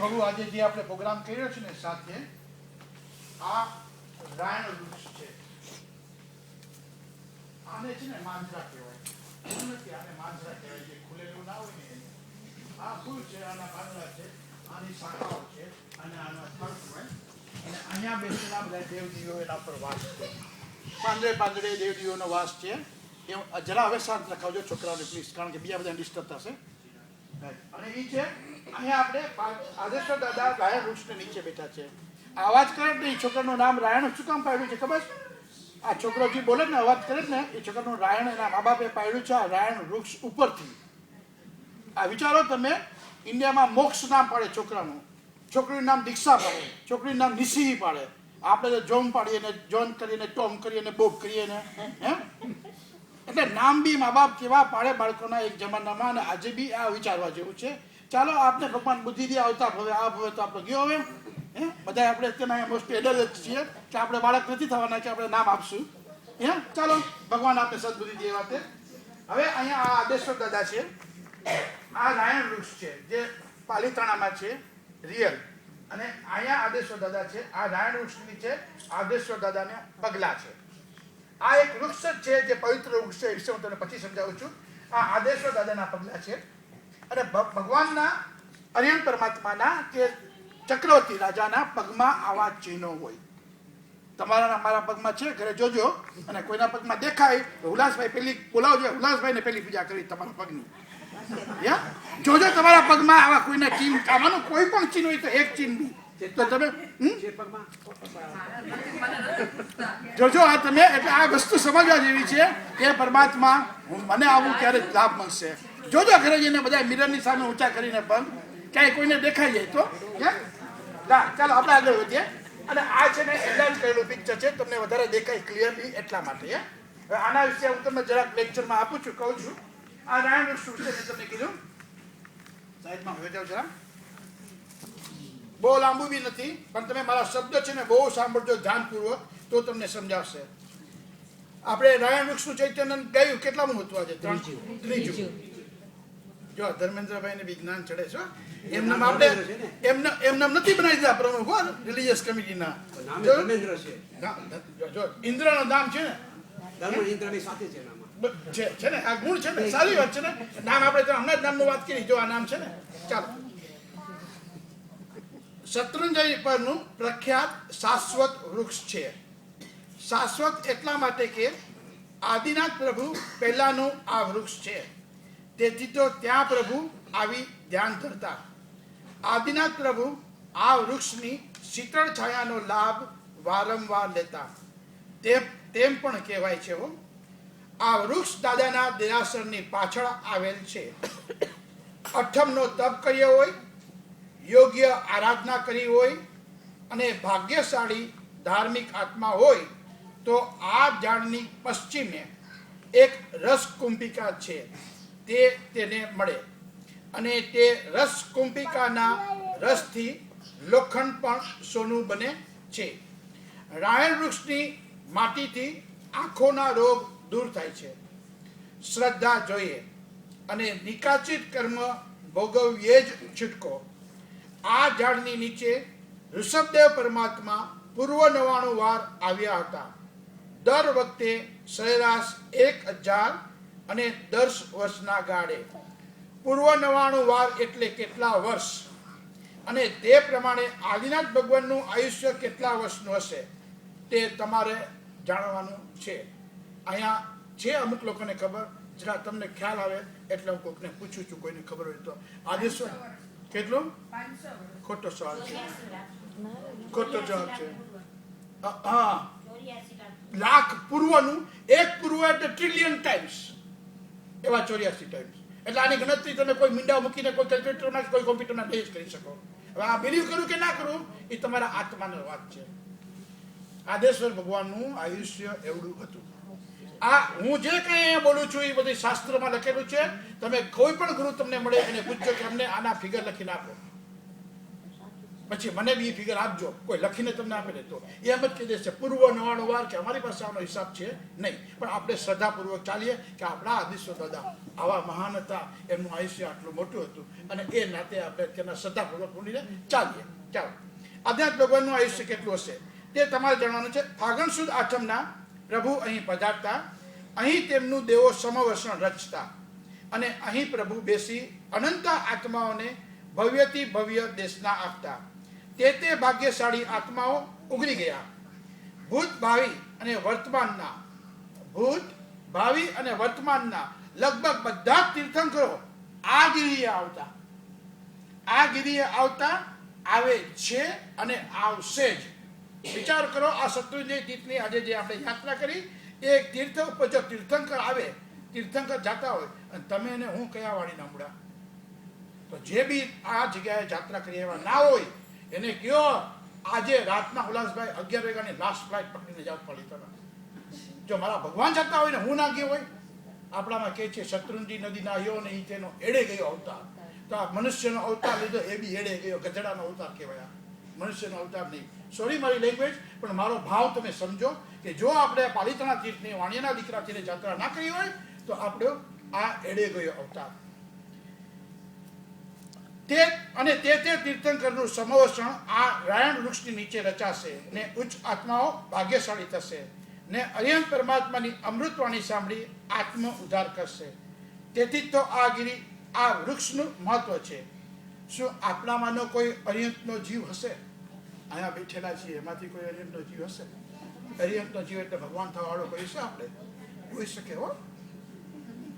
થોડું આજે જે આપણે પ્રોગ્રામ કર્યો છે ને સાથે આ રાયણ વૃક્ષ છે. આને છે ને માંજરા કહેવાય. નથી આને માંજરા કહેવાય, જે ખુલેલું ના હોય ને એને. આ ફૂલ છે, આના પાંદડા છે, આની શાખાઓ છે અને આનો થડ હોય. અને અહીંયા બેસેલા બધા દેવદેવીઓ એના પર વાસ છે. પાંદડે પાંદડે દેવદેવીઓનો વાસ છે. એ જરા હવે શાંત રખાવજો છોકરાઓને પ્લીઝ, કારણ કે બીજા બધા ડિસ્ટર્બ થશે. અને એ છે અહીંયા આપણે આદેશ્વર દાદા રાયણ વૃક્ષને નીચે બેઠા છે. અવાજ કરે ને એ છોકરાનું નામ રાયણ શું કામ પાડ્યું છે ખબર? આ છોકરો જે બોલે ને અવાજ કરે ને એ છોકરાનું રાયણ એના મા બાપે પાડ્યું છે આ રાયણ વૃક્ષ ઉપરથી. આ વિચારો તમે, ઇન્ડિયામાં મોક્ષ નામ પાડે છોકરાનું, છોકરીનું નામ દીક્ષા પાડે, છોકરીનું નામ નિશી પાડે, આપણે તો જોમ પાડીએ ને જોન કરીને ટોમ કરીએ ને બોબ કરીએ ને હે. એટલે નામ બી મા બાપ કેવા પાડે બાળકોના એક જમાનામાં, અને આજે બી આ વિચારવા જેવું છે. ચાલો આપને ભગવાન બુદ્ધિ દે આવતા હવે આ હવે તો આપણે ગયો હવે હે. બધા આપણે અત્યારના મોસ્ટ એડલ જ છીએ કે આપણે બાળક નથી થવાના કે આપણે નામ આપશું હે. ચાલો ભગવાન આપણે સદબુદ્ધિ દે વાતે. હવે અહીંયા આ આદેશ્વર દાદા છે, આ રાયણ વૃક્ષ છે જે પાલીતાણામાં છે રિયલ. અને અહીંયા આદેશ્વર દાદા છે. આ રાયણ વૃક્ષ નીચે આદેશ્વર દાદાને પગલા છે. આ એક વૃક્ષ જ છે જે પવિત્ર વૃક્ષ છે, એ વિશે હું તમને પછી સમજાવું છું. આ આદેશ્વર દાદાના પગલા છે. અને ભગવાનના અરિયણ પરમાત્માના કે ચક્રવર્તી રાજાના પગમાં આવા ચિહ્નો હોય. તમારા મારા પગમાં છે, ઘરે જોજો. અને કોઈના પગમાં દેખાય તો ઉલ્લાસભાઈ પેલી બોલાવજો, ઉલ્લાસભાઈને પેલી પૂજા કરી તમારા પગની. જોજો તમારા પગમાં આવા કોઈના ચિહ્ન, આવાનું કોઈ પણ ચિહ્ન હોય તો એક ચિહ્ન બી તો તમે જોજો. આ તમે એટલે આ વસ્તુ સમજવા જેવી છે કે પરમાત્મા મને આવું ક્યારે લાભ મળશે. જોજો ઘરે જઈને બધા મિરરની સામે ઊંચા કરીને પગ ક્યાંય કોઈને દેખાઈ જાય તો. ચાલો આપણે આગળ વધીએ. અને આ છે ને એન્લાઇન કરેલું પિક્ચર છે, તમને વધારે દેખાય ક્લિયરલી એટલા માટે. હવે આના વિશે હું તમને જરાક લેક્ચરમાં આપું છું, કહું છું. આ રાયણ વૃક્ષ વિશે મેં તમને કીધું. સાઈડમાં હવે જાઓ જરા. બહુ લાંબુ બી નથી, પણ તમે મારા શબ્દ છે ને બહુ સાંભળજો ધ્યાનપૂર્વક તો તમને સમજાવશે. આપણે રાયણ વૃક્ષનું ચૈતન્ય ગાયું કેટલામું હતું આજે? ત્રીજું. જો ધર્મેન્દ્રભાઈ ને વિજ્ઞાન ચડે છે. એમને આપણે એમને નથી બનાવી દીધા પ્રમુખ રિલીજીયસ કમિટીના. જો ઇન્દ્રનું નામ છે ને, છે ને આ ગુણ છે ને, સારી વાત છે ને. નામ આપણે હમણાં જ નામનું વાત કરી, જો આ નામ છે ને. ચાલો, શત્રુંજય પરનું પ્રખ્યાત શાશ્વત વૃક્ષ છે. શાશ્વત એટલા માટે કે આદિનાથ પ્રભુ પહેલાનું આ વૃક્ષ છે, તેથી તો ત્યાં પ્રભુ આવી ધ્યાન ધરતા. આદિનાથ પ્રભુ આ વૃક્ષની શીતળ છાયાનો લાભ વારંવાર લેતા તેમ પણ કહેવાય છે. આ વૃક્ષ દાદાના દેરાસરની પાછળ આવેલ છે. અઠમનો તપ કર્યો હોય, યોગ્ય આરાધના કરી હોય અને ભાગ્યશાળી ધાર્મિક આત્મા હોય તો આ ઝાડની પશ્ચિમે એક રસ કુંભિકા છે તે તેને મળે. અને તે રસ કુંભિકાના રસથી લોખંડ પણ સોનું બને છે. રાયણ વૃક્ષની માટીથી આંખોના રોગ દૂર થાય છે. શ્રદ્ધા જોઈએ અને નિકાચિત કર્મ ભોગવીએ જ છૂટકો. આ ઝાડની નીચે ઋષભદેવ પરમાત્મા પૂર્વ 99 વાર આવ્યા હતા. દર વખતે સરેરાશ 1000 અને 10 વર્ષના ગાળે. પૂર્વ 99 વાર એટલે કેટલા વર્ષ, અને તે પ્રમાણે આદિનાથ ભગવાનનું આયુષ્ય કેટલા વર્ષનું હશે તે તમારે જાણવાનું છે. અહીંયા છે અમુક લોકોને ખબર, જરા તમને ખ્યાલ આવે એટલે હું કોઈકને પૂછું છું, કોઈને ખબર હોય તો. આદેશ્વર કેટલું? ખોટો સવાલ છે, ખોટો જવાબ છે. હા, લાખ પૂર્વનું, એક પૂર્વ એટલે ટ્રિલિયન ટાઈમ્સ, એવા 84 ટાઈમ્સ. એટલે આની ગણતરી તમે કોઈ મીંડા મૂકીને કોઈ કેલ્ક્યુલેટરમાં કોઈ કોમ્પ્યુટરમાં નહીં જ કરી શકો. હવે આ બિલીવ કરું કે ના કરું એ તમારા આત્માનો વાત છે. આદેશ્વર ભગવાનનું આયુષ્ય એવડું હતું. આ હું જે કંઈ બોલું છું એ બધી શાસ્ત્રમાં લખેલું છે. તમે કોઈ પણ ગુરુ તમને મળે એને પૂછજો કે અમને આના ફિગર લખીને આપો, પછી મને બી ફિગર આપજો, કોઈ લખીને તમને આપે ને તો એમ જ કહી દેશે પૂર્વ 99 વાર કે અમારી પાસે આનો હિસાબ છે નહીં. પણ આપણે શ્રદ્ધાપૂર્વક ચાલીએ કે આપણા આદિશ્વર દાદા આવા મહાન હતા, એમનું આયુષ્ય આટલું મોટું હતું, અને એ નાતે આપણે તેના શ્રદ્ધાપૂર્વક બોલીને ચાલીએ. ચાલો, આધ્યાત્મ ભગવાનનું આયુષ્ય કેટલું હશે તે તમારે જાણવાનું છે. ફાગણ સુદ આઠમના પ્રભુ અહીં પધારતા, અહીં તેમનું દેવો સમવસણ રચતા, અને અહીં પ્રભુ બેસી અનંત આત્માઓને ભવ્યથી ભવ્ય દેશના આપતા. તે ભાગ્યશાળી આત્માઓ ઉગરી ગયા. ભૂત ભાવિ અને વર્તમાનના લગભગ બધા તીર્થંકરો આ ગિરિએ આવતા આવે છે અને આવશે જ. વિચાર કરો, આ શત્રુંજય તીર્થની આજે જે આપણે યાત્રા કરી, એક તીર્થ ઉપર જો તીર્થંકર આવે, તીર્થંકર જાતા હોય, અને તમે એને હું કયા વાળી નામડા, તો જે બી આ જગ્યાએ યાત્રા કરી એવા ના હોય એને કયો આજે રાતના ઉલ્લાસભાઈ 11 વાગ્યાની લાસ્ટ ફ્લાઇટ પકડીને જાવ પાલિતાના. જો મારા ભગવાન જતા હોય ને હું ના ગયો હોય, આપણામાં કહે છે શત્રુંજી નદી ના યો ને એ તેનો એડે ગયો અવતાર. તો આ મનુષ્યનો અવતાર લીધો એ બી એડે ગયો, ગધેડાનો અવતાર કહેવાય, મનુષ્યનો અવતાર નહીં. સોરી મારી લેંગ્વેજ, પણ મારો ભાવ તમે સમજો કે જો આપણે પાલિતાણા તીર્થની વાણિયાના દીકરાથી યાત્રા ના કરી હોય તો આપણો આ એડે ગયો અવતાર. તે તીર્થંકરનું સમવસણ આ રાયણ વૃક્ષની નીચે રચાશે, ને ઉચ્ચ આત્માઓ ભાગ્યશાળી થશે, ને અરિહંત પરમાત્માની અમૃતવાણી સાંભળી આત્મ ઉદ્ધાર કરશે. તેથી તો આ ગિરી આ વૃક્ષનું મહત્વ છે. શું આપણામાંનો કોઈ અરિહંતનો જીવ હશે? અહીંયા બેઠેલા છીએ એમાંથી કોઈ અરિહંતનો જીવ હશે? અરિહંતનો જીવ એટલે ભગવાન થવાવાળો કોઈ છે? આપણે હોઈ શકે હો.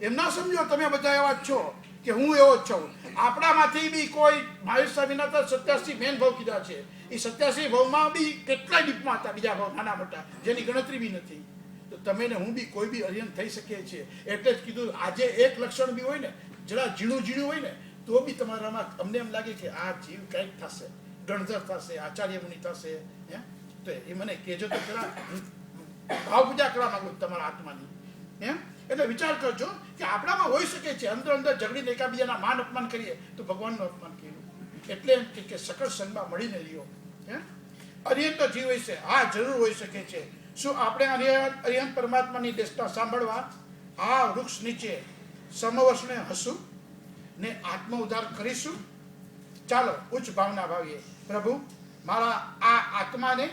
એમ ના સમજો તમે બધા એવા જ છો કે હું એવો જ છું. આપણામાંથી બી કોઈ મહાવીર સ્વામીના તો 87 મેન ભાવ કીધા છે. એ 87 ભાવમાં બી કેટલાય ડીપમાં હતા, બીજા ભાવ નાના મોટા જેની ગણતરી બી નથી. તો તમે ને હું બી કોઈ બી અરિહંત થઈ શકીએ છીએ. એટલે જ કીધું આજે એક લક્ષણ બી હોય ને, જરા ઝીણું હોય ને, તો બી તમારામાં અમને એમ લાગે કે આ જીવ કંઈક થશે, ગણધર થશે, આચાર્ય મુનિ થશે. તો એ મને કહેજો તો ખરા, ભાવ પૂજા કરવા માંગુ તમારા આત્માની. એટલે વિચાર કરજો કે આપણામાં હોઈ શકે છે અંદર ઝઘડીને એકાબીજાના માન અપમાન કરીએ તો ભગવાનનું અપમાન કર્યું. એટલે એમ કે સકળ સંગમાં મળીને રહ્યો. અરિહંત જીવ હોય છે? હા, જરૂર હોઈ શકે છે. શું આપણે અરિહંત પરમાત્માની દેશના સાંભળવા આ વૃક્ષ નીચે સમવસને હશું ને આત્મ ઉદ્ધાર કરીશું? ચાલો ઉચ્ચ ભાવના ભાવીએ. પ્રભુ, મારા આ આત્માને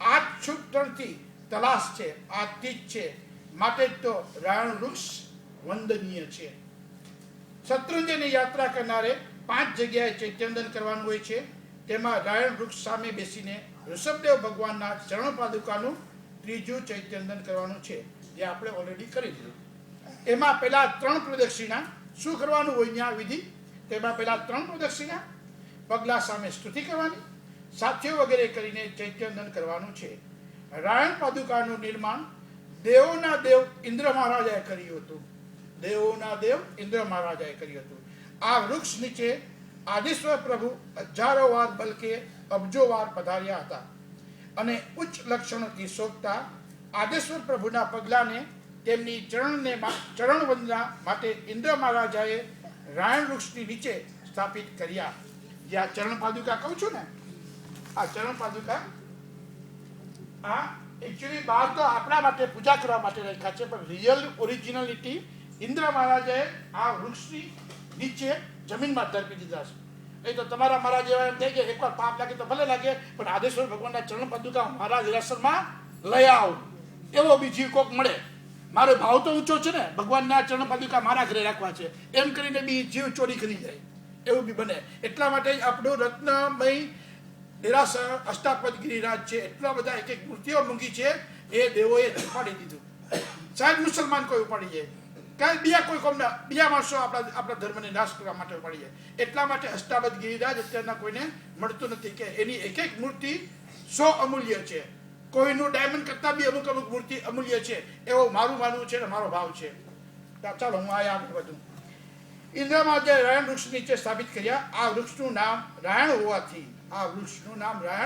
આ છૂટણથી તલાશ છે, આજથી જ છે, માટે તો રાયણ વૃક્ષ વંદનીય છે. શત્રુંજયની યાત્રા કરનારે 5 જગ્યાએ ચૈત્યવંદન કરવાનું હોય છે. તેમાં રાયણ વૃક્ષ સામે બેસીને ઋષભદેવ ભગવાનના ચરણ પાદુકાનું 3જું ચૈત્યવંદન કરવાનું છે, જે આપણે ઓલરેડી કરી દીધું. એમાં પહેલા 3 પ્રદક્ષિણા શું કરવાનું હોય ત્યાં વિધિ? તેમાં પહેલા 3 પ્રદક્ષિણા, પગલા સામે સ્તુતિ કરવાની, સાથીઓ વગેરે કરીને ચૈત્યવંદન કરવાનું છે. રાયણ પાદુકાનું નિર્માણ દેવોના દેવ ઇન્દ્ર મહારાજાએ કર્યું હતું. દેવોના દેવ ઇન્દ્ર મહારાજાએ કર્યું હતું. આ વૃક્ષ નીચે આદિશ્વર પ્રભુ 1000 વાર બલકે અબજો વાર પધાર્યા હતા, અને ઉચ્ચ લક્ષણોથી શોભતા આદેશ્વર પ્રભુના પગલાને તેમની ચરણ વંદના માટે ઇન્દ્ર મહારાજાએ રાયણ વૃક્ષની નીચે સ્થાપિત કર્યા. જે આ ચરણ પાદુકા કહું છું ને, આ ચરણ પાદુકા આ એકચ્યુઅલી બહાર તો આપણા માટે પૂજા કરવા માટે રાખ્યા છે, પણ રિયલ ઓરિજિનાલિટી ઇન્દ્ર મહારાજાએ આ વૃક્ષની નીચે જમીનમાં દર્પી દીધા છે. નહીં તો તમારા મારા જેવા એમ થાય કે એકવાર પાપ લાગે તો ભલે લાગે, પણ આદેશ્વર ભગવાનના ચરણ પાદુકા મારા હિરાસનમાં લઈ આવ એવો બીજી કોક મળે. મારો ભાવ તો ઊંચો છે ને, ભગવાનના ચરણ પાદુકા મારા ઘરે રાખવા છે એમ કરીને બી જીવ ચોરી કરી જાય, એવું બી બને. એટલા માટે આપણું રત્નમય દેરાસર અષ્ટાપદ ગિરિરાજ છે. એટલા બધા એક એક મૂર્તિઓ મૂકી છે, એ દેવોએ ઉપાડી દીધું. સાહેબ મુસલમાન કોઈ ઉપાડી જાય, કાંઈ બીજા કોઈ કોમના બીજા માણસો આપણા ધર્મને નાશ કરવા માટે ઉપાડી જાય. એટલા માટે અષ્ટાપદ ગિરિરાજ અત્યારના કોઈને મળતું નથી કે એની એક એક મૂર્તિ 100 અમૂલ્ય છે. કોઈનું ડાયમંડ કરતાં બી અમુક મૂર્તિ અમૂલ્ય છે, એવું મારું માનવું છે ને મારો ભાવ છે. ચાલો હું આગળ વધું. ઇન્દ્રમાં જે રાયણ વૃક્ષ નીચે સ્થાપિત કર્યા. આ વૃક્ષનું નામ રાયણ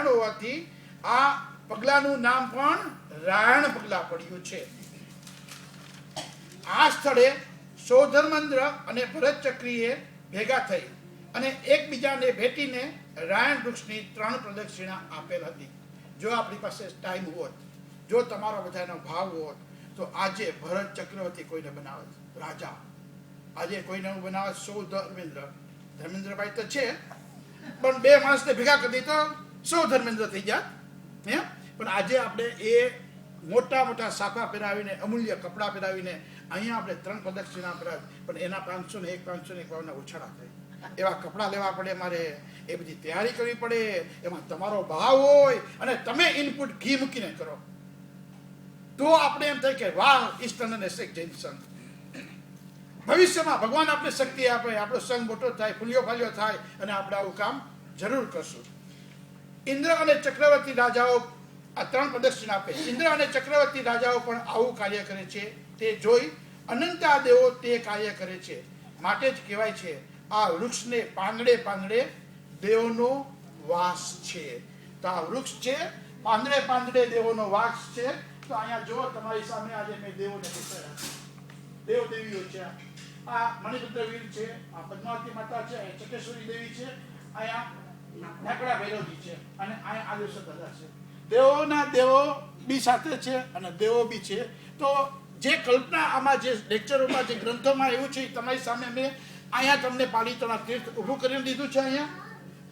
હોવાથી આ પગલાનું નામ પણ રાયણ પગલા પડ્યું છે. આ સ્થળે સૌધર્મેન્દ્ર અને ભરત ચક્રીએ ભેગા થઈ અને એકબીજાને ભેટીને રાયણ વૃક્ષની 3 પ્રદક્ષિણા આપેલ હતી. જો આપણી પાસે ટાઈમ હોત, જો તમારો બધાનો ભાવ હોત, તો આજે ભરત ચક્રવર્તી કોઈને બનાવત, રાજા આજે કોઈને બનાવત, સૌ ધર્મેન્દ્રભાઈ તો છે, પણ 2 માણસને ભેગા કરી દી તો સૌ ધર્મેન્દ્ર થઈ ગયા. પણ આજે આપણે એ મોટા મોટા સાફા પહેરાવીને, અમૂલ્ય કપડાં પહેરાવીને અહીંયા આપણે 3 પ્રદક્ષિણા પહેરાવી, પણ એના 501 551 ઉછાળા થાય. એવા કપડાં લેવા પડે, મારે એ બધી તૈયારી કરવી પડે, એમાં તમારો ભાવ હોય અને તમે ઇનપુટ ઘી મૂકીને કરો તો આપણે એમ થાય કે વાહ, ઈસ્ટર્ન અને શેખ જૈન સંઘ. ભવિષ્યમાં ભગવાન આપણે શક્તિ આપે, આપણો સંઘ મોટો થાય, ફૂલ્યો ફાલ્યો થાય અને આપણે આવું કામ જરૂર કરશું. ઇન્દ્ર અને ચક્રવર્તી રાજાઓ આ 3 પ્રદક્ષિણા આપે. ઇન્દ્ર અને ચક્રવર્તી રાજાઓ પણ આવું કાર્ય કરે છે. તે જોઈ અનંતા દેવો તે કાર્ય કરે છે. માટે જ કહેવાય છે આ વૃક્ષને પાંદડે પાંદડે દેવોનો વાસ છે. તો આ વૃક્ષ છે, પાંદડે પાંદડે દેવોનો વાસ છે. તો અહીંયા જો તમારી સામે આજે મેં દેવોને બેસાડ્યા, દેવ દેવીઓ છે. આ મણિભદ્રવીર છે, આ પદ્માવતી માતા છે, આ ચકેશ્વરી દેવી છે, અહીંયા નાકડા ભૈરવજી છે અને અહીંયા આદેશ્વર દાદા છે. દેવોના દેવો બી સાથે છે અને દેવો બી છે. તો જે કલ્પના આમાં જે લેક્ચરોમાં જે ગ્રંથોમાં એવું છે, તમારી સામે મેં અહીંયા તમને પાલિતાણા તીર્થ ઊભું કરીને દીધું છે.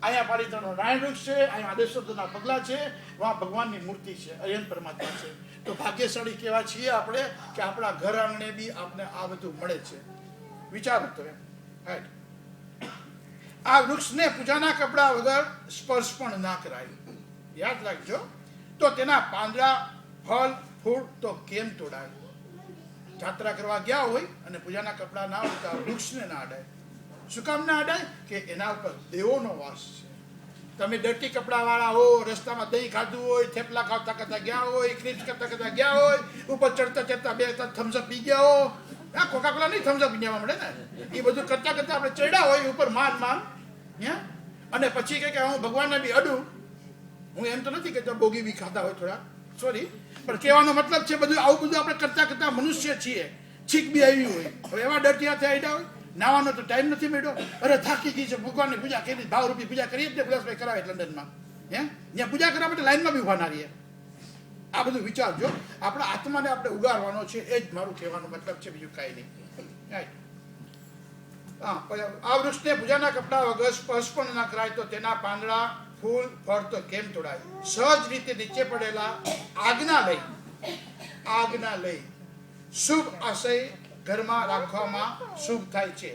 અહીંયા પાલિતાણાનો નારાયણ વૃક્ષ છે, અહીંયા આદેશ્વરના પગલા છે, વહાં ભગવાનની મૂર્તિ છે, અયન પરમાત્મા છે. તો ભાગ્યશાળી કેવા છીએ આપણે કે આપણા ઘર આંગણે બી આપણે આ બધું મળે છે. વિચારો તો રાઈટ. આ વૃક્ષને પૂજાના કપડા વગર સ્પર્શ પણ ના કરાય, યાદ રાખજો. તો તેના પાંદડા, ફળ, ફૂલ તો કેમ તોડાય? જાત્રા કરવા ગયા હોય અને પૂજાના કપડા ના હોય તો આ વૃક્ષને ના અડાય. શું કામ ના અડાય? કે એના ઉપર દેવોનો વાસ છે. તમે ડર્ટી કપડાવાળા હો, રસ્તામાં દહીં ખાધું હોય, થેપલા ખાતા ખાતા ગયા હોય, ક્રિપ્સ કરતા કરતા ગયા હોય, ઉપર ચડતા ચડતા 2 થમ્સઅપ પી ગયા હો, આ કોકાકોલા નહીં થમ્સઅપ પીવા મળે ને, એ બધું કરતા કરતા આપણે ચડ્યા હોય ઉપર માન અને પછી કે હું ભગવાનને બી અડું. હું એમ તો નથી કહેતો બોગી બી ખાતા હોય થોડા, સોરી, પણ કહેવાનો મતલબ છે બધું આવું બધું આપણે કરતા કરતા મનુષ્ય છીએ, છીક બી આવી હોય. હવે એવા ડર્ટી હાથે આડ્યા હોય, નાવાનો તો ટાઈમ નથી મળ્યો, અરે થાકી ગઈ છે, ભગવાનની પૂજા કરી, ભાવરૂપી પૂજા કરીએ જ ને, પરેશભાઈ કરાવે લંડનમાં, ત્યાં પૂજા કરવા માટે લાઈનમાં બી ઉભા ના રહીએ. આ બધું વિચારજો, આપણા આત્માને આપણે ઉગારવાનો છે, એ જ મારું કહેવાનો મતલબ છે, બીજું કાંઈ નહીં. રાઈટ. આ વૃક્ષને પૂજાના કપડા વગર સ્પર્શ પણ ના કરાય તો તેના પાંદડા, ફૂલ, ફળ તો કેમ તોડાય? સહજ રીતે નીચે પડેલા આજ્ઞા લઈ શુભ આશય ઘરમાં રાખવામાં શુભ થાય છે,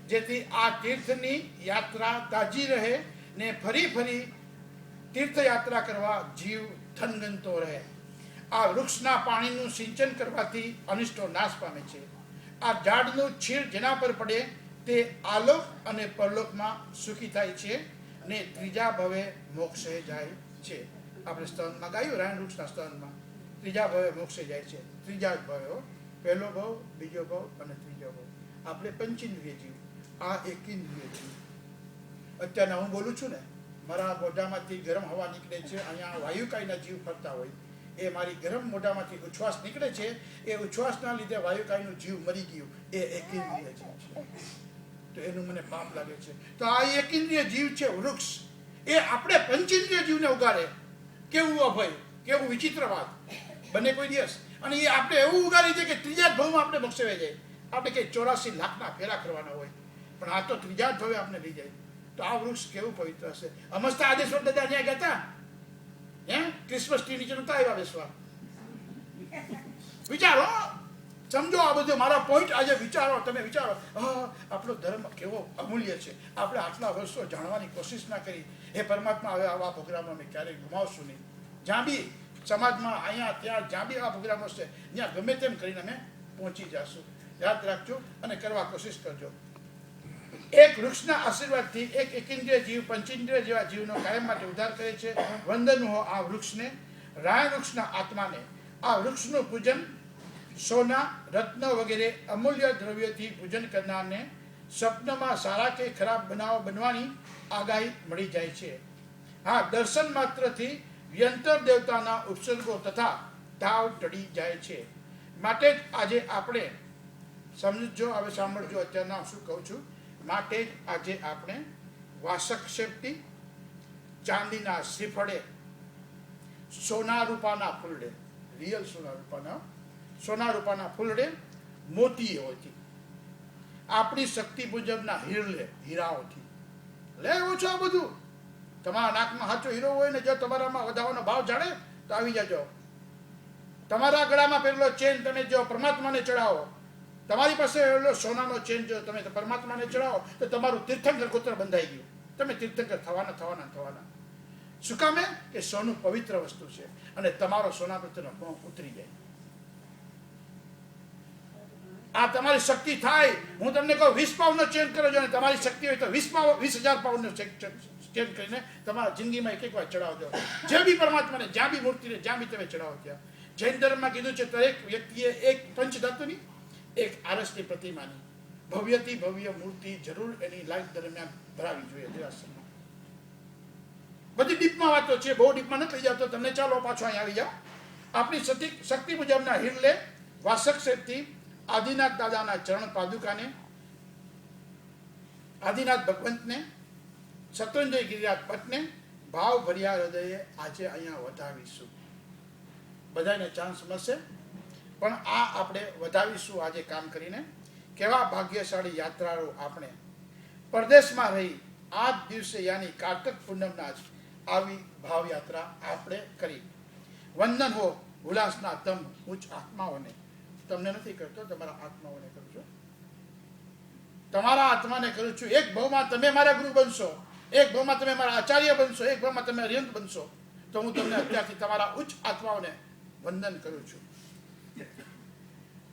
જેથી આ તીર્થની યાત્રા તાજી રહે ને ફરી ફરી તીર્થયાત્રા કરવા જીવ થનગનતો રહે. આ વૃક્ષના પાણીનું સિંચન કરવાથી અનિષ્ટો નાશ પામે છે. આ ઝાડનું છીણ જેના પર પડે તે આલોક અને પરલોકમાં સુખી થાય છે ને ત્રીજા ભવે મોક્ષે જાય છે. આપણે સ્તવનમાં ગાયું, રાયણ વૃક્ષના સ્તવનમાં, ત્રીજા ભવે મોક્ષે જાય છે. ત્રીજા જ ભવે, પહેલો ભવ, બીજો ભવ અને ત્રીજો ભવ. આપણે પંચેન્દ્રિય જીવ, આ એકેન્દ્રિય જીવ. અત્યારના હું બોલું છું ને, મારા મોઢામાંથી ગરમ હવા નીકળે છે, અહીંયા વાયુકાયના જીવ ફરતા હોય, એ મારી ગરમ મોઢામાંથી ઉચ્છ્વાસ નીકળે છે, એ ઉચ્છ્વાસના લીધે વાયુકાયનું જીવ મરી ગયું, એ એકેન્દ્રિય જીવ છે. તો એનું મને પાપ લાગે છે. તો આ એકેન્દ્રિય જીવ છે વૃક્ષ, એ આપણે પંચેન્દ્રિય જીવને ઉગાડે. કેવું અભય, કેવું વિચિત્ર વાત બને કોઈ દિવસ. અને એ આપણે એવું ઉગાડી છે કે ત્રીજા જ ભવમાં આપણે મોક્ષે જાય. આપણે કંઈ 84 લાખના ફેરા કરવાના હોય, પણ આ તો ત્રીજા જ ભવે આપણે લઈ જાય. તો આ વૃક્ષ કેવું પવિત્ર હશે. અમસ્તા આદેશ્વર દાદા ત્યાં ગયા હતા, ક્રિસમસ ટ્રી નીચે નતા આવ્યા બેસવા. વિચારો, સમજો આ બધું મારા પોઈન્ટ. આજે વિચારો, તમે વિચારો, આપણો ધર્મ કેવો અમૂલ્ય છે. આપણે આટલા વર્ષો જાણવાની કોશિશ ના કરી. હે પરમાત્મા, હવે આવા પ્રોગ્રામો અમે ક્યારેય ગુમાવશું નહીં. જ્યાં બી સમાજમાં, અહીંયા ત્યાં જ્યાં બી આવા પ્રોગ્રામો છે, ત્યાં ગમે તેમ કરીને અમે પહોંચી જશું. યાદ રાખજો અને કરવા કોશિશ કરજો. એક વૃક્ષના આશીર્વાદથી એક એકેન્દ્રિય જીવ પંચેન્દ્રિય જેવા જીવનો કાયમ માટે ઉદ્ધાર કરે છે. વંદન હો આ વૃક્ષને, રાયણ વૃક્ષના આત્માને. આ વૃક્ષનું પૂજન સોના, રત્ન વગેરે અમૂલ્ય દ્રવ્યોથી પૂજન કરનારને સ્વપ્નમાં સારા કે ખરાબ બનાવો બનવાની આગાહી મળી જાય છે. હા, દર્શન માત્રથી વ્યંતર દેવતાના ઉપસર્ગો તથા તાવ ટળી જાય છે. માટે જ આજે આપણે સમજો, હવે સાંભળજો અત્યારના શું કહું છું. માટે જ આજે આપણે વાસક શેપટી, ચાંદીના શ્રીફળે, સોના રૂપાના ફૂલડે, રિયલ સોના રૂપાના ફૂલડે મોતી હોતી, આપણી શક્તિ મુજબના હીરાઓથી લેવું છો. આ બધું તમારા નાકમાં સાચો હીરો હોય ને, જો તમારામાં વધારાનો ભાવ જાણે તો આવી જાજો. તમારા ગળામાં પહેલો ચેન તમે જો પરમાત્માને ચડાવો, તમારી પાસે એલો સોનાનો ચેન જો તમે પરમાત્માને ચડાવો તો તમારું તીર્થંકર ગોત્ર બંધાઈ ગયું. તમે તીર્થંકર થવાના. શું કામે? કે સોનું પવિત્ર વસ્તુ છે અને તમારો સોના પ્રત્યેનો મોહ ઉતરી જાય. આ તમારી શક્તિ થાય. હું તમને કહું 20 પાઉન્ડનો ચેન કરો છો અને તમારી શક્તિ હોય તો 20,000 પાઉન્ડનો ચેન કરીને તમારા જિંદગીમાં એક વાર ચડાવજો. જે બી પરમાત્માને, જ્યાં બી મૂર્તિને, જ્યાં બી તમે ચડાવો ત્યાં. જૈન ધર્મમાં કીધું છે દરેક વ્યક્તિએ એક પંચધાતુની, એક આરસની પ્રતિમાની ભવ્યથી ભવ્ય મૂર્તિ જરૂર એની લાઈફ દરમિયાન ભરાવી જોઈએ દેરાસરમાં. બધી ડીપમાં વાતો છે, બહુ ડીપમાં નથી લઈ જાવ તો તમને. ચાલો પાછો અહીં આવી જાઓ. આપણી શક્તિ મુજબના હિરલે વાસક શેઠથી આદિનાથ દાદાના ચરણ પાદુકાને, આદિનાથ ભગવંતને, શત્રુંજય ગિરિરાજ ભટ્ટને ભાવ ભર્યા હૃદયે આજે અહીંયા વધાવીશું. બધાને ચાન્સ મળશે પણ આ આપણે વધાવીશું આજે કામ કરીને. કેવા ભાગ્યશાળી યાત્રાળુ આપણે, પરદેશમાં રહી આ જ દિવસે યાની કાર્તક પૂનમના જ આવી ભાવયાત્રા આપણે કરી. વંદન હો ઉલ્લાસના તમ ઉચ્ચ આત્માઓને. તમને નથી કરતો, તમારા આત્માઓને કરું છું. તમારા આત્માને કરું છું. એક ભાવમાં તમે મારા ગુરુ બનશો, એક ભાવમાં તમે મારા આચાર્ય બનશો, એક ભાવમાં તમે અર્યંત બનશો, તો હું તમને અત્યારથી તમારા ઉચ્ચ આત્માઓને વંદન કરું છું.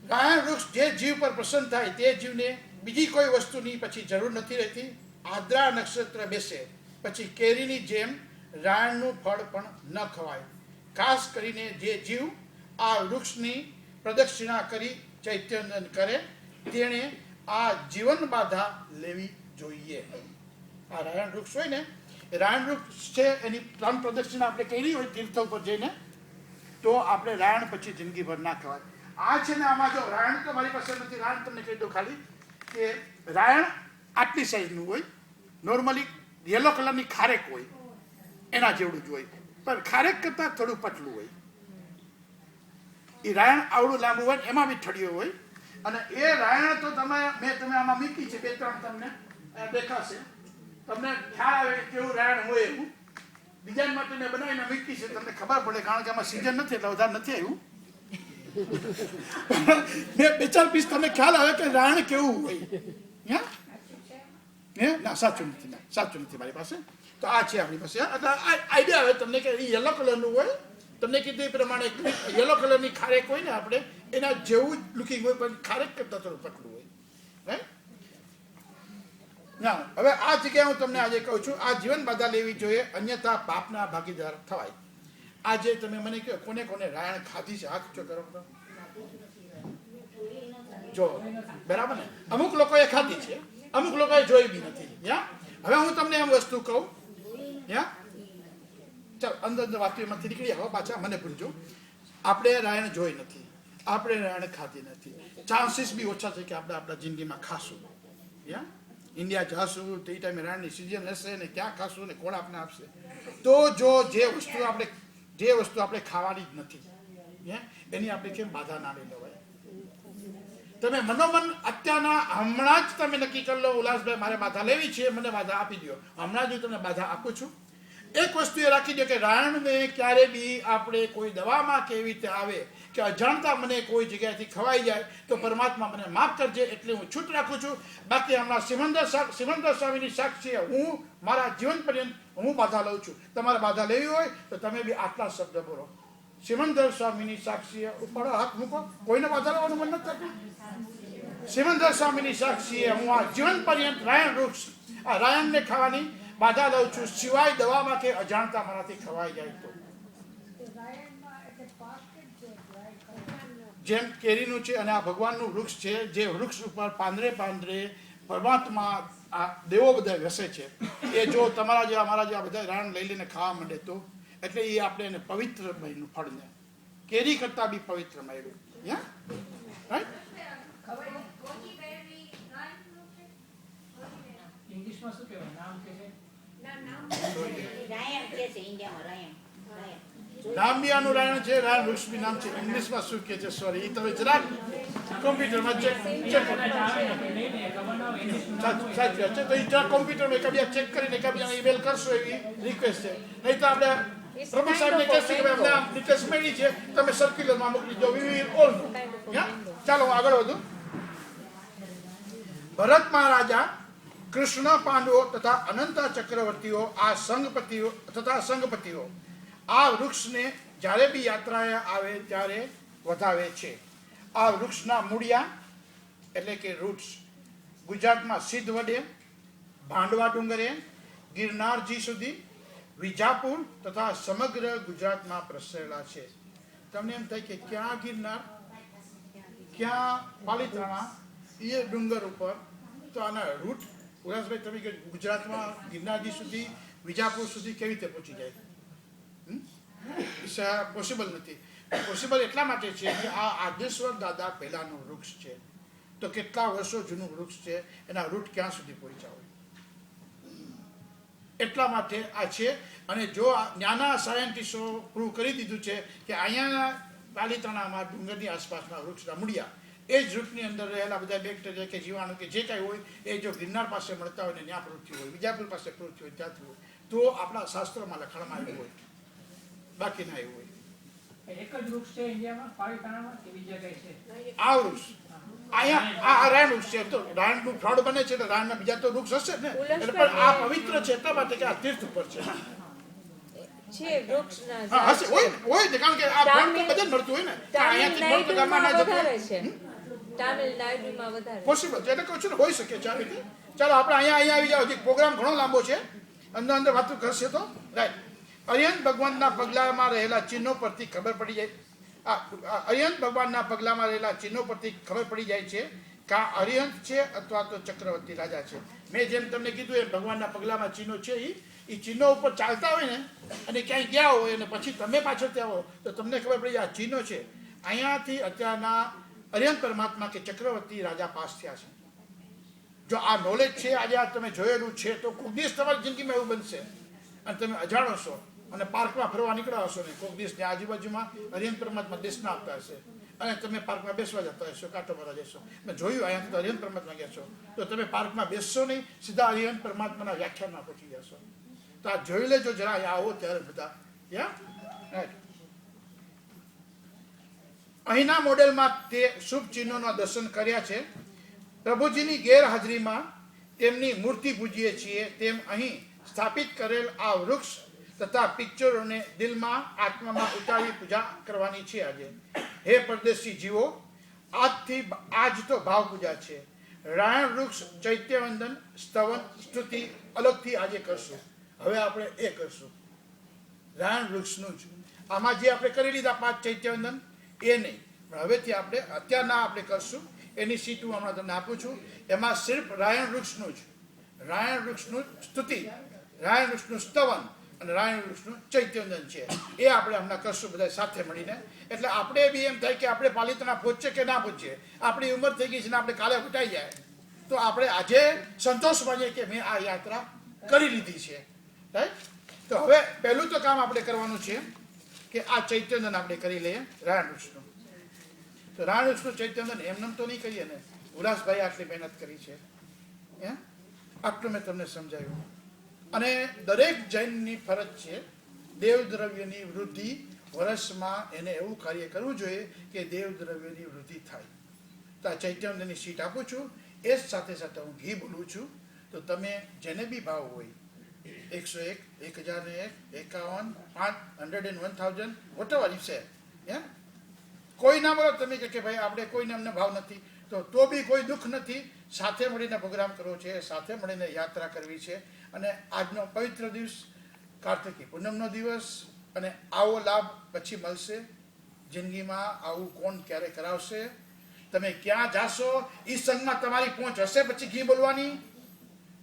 રાયણ વૃક્ષ જે જીવ પર પ્રસન્ન થાય તે જીવને બીજી કોઈ વસ્તુની પછી જરૂર નથી રહેતી. આદ્રા નક્ષત્ર બેસે પછી કેરીની જેમ રાયણનું ફળ પણ ન ખવાય. ખાસ કરીને જે જીવ આ વૃક્ષની પ્રદક્ષિણા કરી ચૈતન્ય કરે તેણે આ જીવન બાધા લેવી જોઈએ. આ રાયણ વૃક્ષ હોય ને, એ રાયણ વૃક્ષ છે, એની 3 પ્રદક્ષિણા આપણે કરી હોય તીર્થ ઉપર જઈને, તો આપણે રાયણ પછી જિંદગીભર ના ખવાય. આ છે ને, આમાં જો રાયણ તો મારી પાસે નથી. રાયણ તમને કહી દઉં ખાલી કે રાયણ આટલી સાઈઝનું હોય, નોર્મલી યલો કલરની ખારેક હોય એના જેવડું જ હોય, પણ ખારેક કરતાં થોડું પતલું હોય. એ રાયણ આવડું લાંબુ હોય, એમાં બી ઠળિયો હોય. અને એ રાયણ તો તમે આમાં મૂકી છે 2-3 તમને દેખાશે, તમને ખ્યાલ આવે કેવું રાયણ હોય એવું. ડિઝાઇન માટે મેં બનાવીને મૂકી છે, તમને ખબર પડે, કારણ કે આમાં સિઝન નથી એટલે વધારે નથી આવ્યું. મેં 2-4 પીસ તમને ખ્યાલ આવે કે રાયણ કેવું હોય. ના સાચું નથી મારી પાસે. તો આ છે આપણી પાસે. એટલે આઈડિયા આવે તમને કે યલો કલરનું હોય. તમને કીધું એ પ્રમાણે યલો કલરની ખારેક હોય ને, આપણે એના જેવું જ લુકિંગ હોય, પણ ખારેક કરતાં થોડું પતલું હોય. રાઈટ ના, હવે આ જગ્યાએ હું તમને આજે કહું છું, આ જીવન બાધા લેવી જોઈએ, અન્યથા પાપના ભાગીદાર થવાય. આજે તમે મને કહો કોને કોને રાયણ ખાધી છે? હાથ ઊંચો કરો તો. જો બરાબર ને, અમુક લોકોએ ખાધી છે, અમુક લોકોએ જોઈ બી નથી. હવે હું તમને એમ વસ્તુ કહું, ચાલ અંદર વાતોમાંથી નીકળી આવો પાછા, મને ભૂલજો. આપણે રાયણ જોઈ નથી, આપણે રાયણ ખાધી નથી. ચાન્સીસ બી ઓછા છે કે આપણે આપણા જિંદગીમાં ખાશું. ઇન્ડિયા જાશું તો એ ટાઈમે રાયણની સિઝન હશે ને, ક્યાં ખાશું ને કોણ આપણે આપશે. તો જો જે વસ્તુ આપણે ખાવાની જ નથી, એની આપણે કેમ બાધા ના લઈ લેવાય? તમે મનોમન અત્યારના હમણાં જ તમે નક્કી કરી લો, ઉલ્લાસભાઈ મારે બાધા લેવી છે, મને બાધા આપી દો. હમણાં જ હું તમને બાધા આપું છું. એક વસ્તુ એ રાખી દો કે રાયણને ક્યારે બી આપણે કોઈ દવામાં કેવી રીતે આવે કે અજાણતા મને કોઈ જગ્યાએથી ખવાઈ જાય તો પરમાત્મા મને માફ કરજે, એટલે હું છૂટ રાખું છું. બાકી હમણાં સિમંદર સ્વામીની સાક્ષીએ હું મારા જીવન પર્યંત હું બાધા લઉં છું. તમારે બાધા લેવી હોય તો તમે બી આટલા શબ્દ બોલો. સિમંદર સ્વામીની સાક્ષીએ ઉપર હાથ મૂકો. કોઈને બાધા લેવાનું મન નથી થતું? સિમંદર સ્વામીની સાક્ષીએ હું આ જીવન પર્યંત રાયણ વૃક્ષ, આ રાયણને ખાવાની બાધા લઉં છું, સિવાય દવામાં કે અજાણતા મારાથી ખવાઈ જાય તો. જેમ કેરીનું છે અને આ ભગવાનનું વૃક્ષ છે, જે વૃક્ષ ઉપર પાંદરે પરમાત્મા આ દેવો બધા વસે છે, એ જો તમારા જેવા મારા જેવા બધા રાયણ લઈ લઈને ખાવા માંડે તો, એટલે એ આપણે એને પવિત્ર મળ્યું ફળને, કેરી કરતાં બી પવિત્ર મળ્યું. રાઈટ? ઇંગ્લિશમાં શું કહેવાય? નામ કે છે રાયણ કે છે ઇન્ડિયામાં રાયણ નામ બી આનું રાયણ છે, રાયણ વૃક્ષ બી નામ છે. ઇંગ્લિશમાં શું કહે છે સોરી, એ તમે જરાક કોમ્પ્યુટરમાં ચેક સાચી વાત છે. તો એ જરાક કોમ્પ્યુટરમાં એકાબીજા ચેક કરીને એકાબીજાને ઈમેલ કરશો એવી રિક્વેસ્ટ છે. નહીં તો આપણે પ્રમુખ સાહેબને કહેશું કે અમને આ રિક્વેસ્ટ મળી છે, તમે સર્ક્યુલરમાં મોકલી દો. We will all know. ચાલો હું આગળ વધું. ભરત મહારાજા, કૃષ્ણ પાંડવો તથા અનંત ચક્રવર્તીઓ આ સંઘપતિઓ આ વૃક્ષને જ્યારે બી યાત્રાએ આવે ત્યારે વધાવે છે. આ વૃક્ષના મૂળિયા એટલે કે રૂટ્સ ગુજરાતમાં સિદ્ધ વડે, ભાંડવા ડુંગરે, ગિરનારજી સુધી, વિજાપુર તથા સમગ્ર ગુજરાતમાં પ્રસરેલા છે. તમને એમ થાય કે ક્યાં ગિરનાર, ક્યાં પાલિતાણા, એ ડુંગર ઉપર, તો આના રૂટ ઉલ્લાસભાઈ તમે કે ગુજરાતમાં ગિરનારજી સુધી, વિજાપુર સુધી કેવી રીતે પહોંચી જાય? પોસિબલ નથી. પોસિબલ એટલા માટે છે કે આ આદ્યેશ્વર દાદા પહેલાનું વૃક્ષ છે. તો કેટલા વર્ષો જૂનું વૃક્ષ છે, એના રૂટ ક્યાં સુધી પહોંચ્યા હોય, એટલા માટે આ છે. અને જો નાના સાયન્ટિસ્ટો પ્રૂવ કરી દીધું છે કે અહીંયા પાલિતાણામાં ડુંગરની આસપાસના વૃક્ષના મૂળિયા એ જ રૂટની અંદર રહેલા બધા બેક્ટેરિયા કે જીવાણુ કે જે કાંઈ હોય એ જો ગિરનાર પાસે મળતા હોય ને ત્યાં પૃથ્વી હોય, વિજાપુર પાસે પૃથ્વી હોય, ત્યાંથી હોય, તો આપણા શાસ્ત્રોમાં લખાણમાં આવ્યું હોય, બાકી ના એવું હોય. એક જ વૃક્ષ છે ઇન્ડિયામાં પાલિતાણામાં કે બીજા કઈ છે? આ વૃક્ષ અહીંયા આ રાયણ વૃક્ષ છે. તો રાયણનું ફળ બને છે એટલે રાયણના બીજા તો વૃક્ષ હશે ને, એટલે પણ આ પવિત્ર છે એટલા માટે કે આ તીર્થ ઉપર છે. હા હશે, હોય ને, કારણ કે આ ફળ તો બધે મળતું હોય ને. અહીંયાથી ફળ તો ગામમાં ના જતું પોસિબલ છે, એટલે કહું છું ને હોઈ શકે છે આ રીતે. ચાલો આપણે અહીંયા આવી જાવ. પ્રોગ્રામ ઘણો લાંબો છે, અંદર વાતો કરશે તો રાઈટ. અરિહંત ભગવાનના પગલામાં રહેલા ચિહ્નો પરથી ખબર પડી જાય. અરિહંત ભગવાનના પગલામાં રહેલા ચિહ્નો પરથી ખબર પડી જાય છે કે આ અરિહંત છે અથવા તો ચક્રવર્તી રાજા છે. મેં જેમ તમને કીધું એમ ભગવાનના પગલામાં ચિહ્નો છે, એ ચિહ્નો ઉપર ચાલતા હોય ને અને ક્યાંય ગયા હોય અને પછી તમે પાછળ ત્યાં આવો તો તમને ખબર પડી જાય આ ચિહ્નો છે. અહીંયાથી અત્યારના અરિહંત પરમાત્મા કે ચક્રવર્તી રાજા પાસ થયા છે. જો આ નોલેજ છે, આજે આ તમે જોયેલું છે, તો કોઈક દિવસ તમારી જિંદગીમાં એવું બનશે અને તમે અજાણો છો અને પાર્કમાં ફરવા નીકળ્યા હશો ને કોઈક દિવસની આજુબાજુમાં અરિહંત પરમાત્મા દેશના આપતા હશે અને તમે પાર્કમાં બેસવા જતા હશો, કાંટો મારવા જશો. મેં જોયું અહીંયા તો અરિહંત પરમાત્મા ગયા છો તો તમે પાર્કમાં બેસશો નહીં, સીધા અરિહંત પરમાત્માના વ્યાખ્યાનમાં પહોંચી જશો. તો આ જોઈ લેજો જરા, આવો ત્યારે બધા. અહીંના મોડેલમાં તે શુભ ચિહ્નોના દર્શન કર્યા છે. પ્રભુજીની ગેરહાજરીમાં તેમની મૂર્તિ પૂજીએ છીએ તેમ અહીં સ્થાપિત કરેલ આ વૃક્ષ તથા પિક્ચરોને દિલમાં આત્મામાં ઉતારી પૂજા કરવાની છે. આજે હે પરદેશી જીવો, આજ તો ભાવ પૂજા છે. રાયણ વૃક્ષ ચૈત્યવંદન, સ્તવન, સ્તુતિ અલગથી આજે કરશું. હવે આપણે એ કરશું રાયણ વૃક્ષનું જ. આમાં જે આપણે કરી લીધા 5 ચૈત્યવંદન એ નહીં, પણ હવેથી આપણે અત્યારના આપણે કરશું. એની સીટ હું હમણાં તમને આપું છું. એમાં સિર્ફ રાયણ વૃક્ષનું સ્તુતિ, રાયણ વૃક્ષનું સ્તવન અને રાયણ વૃક્ષનું ચૈત્યવંદન છે. એ આપણે હમણાં કરશું બધા સાથે મળીને. એટલે આપણે બી એમ થાય કે આપણે પાલિતાણા પહોંચીએ કે ના પહોંચીએ, આપણી ઉંમર થઈ ગઈ છે ને આપણે કાલે ઉઠાઈ જાય તો આપણે આજે સંતોષ માનીએ કે મેં આ યાત્રા કરી લીધી છે. રાઈટ. તો હવે પહેલું તો કામ આપણે કરવાનું છે કે આ ચૈત્યવંદન આપણે કરી લઈએ રાયણ વૃક્ષનું. તો રાયણ વૃક્ષનું ચૈત્યવંદન એમને તો નહીં કહીએ ને, ઉલ્લાસભાઈ આટલી મહેનત કરી છે, આટલું મેં તમને સમજાવ્યું. અને દરેક જૈનની ફરજ છે દેવદ્રવ્યની વૃદ્ધિ વર્ષમાં એને એવું કાર્ય કરવું જોઈએ કે દેવદ્રવ્યની વૃદ્ધિ થાય. તો આ ચૈત્યવંદનની સીટ આપું છું. એ જ સાથે સાથે હું ઘી બોલું છું. તો તમે જેને બી ભાવ હોય 101, 1001, 51, 500 and 1000 whatever you say. કોઈ ના બોલો તમે કે ભાઈ આપણે કોઈને અમને ભાવ નથી, તો બી કોઈ દુઃખ નથી. સાથે મળીને પ્રોગ્રામ કરવો છે, સાથે મળીને યાત્રા કરવી છે. અને આજનો પવિત્ર દિવસ કાર્તિકી પૂનમનો દિવસ, અને આવો લાભ પછી મળશે જિંદગીમાં. આવું કોણ ક્યારે કરાવશે? તમે ક્યાં જાશો એ સંઘમાં તમારી પહોંચ હશે પછી ઘી બોલવાની?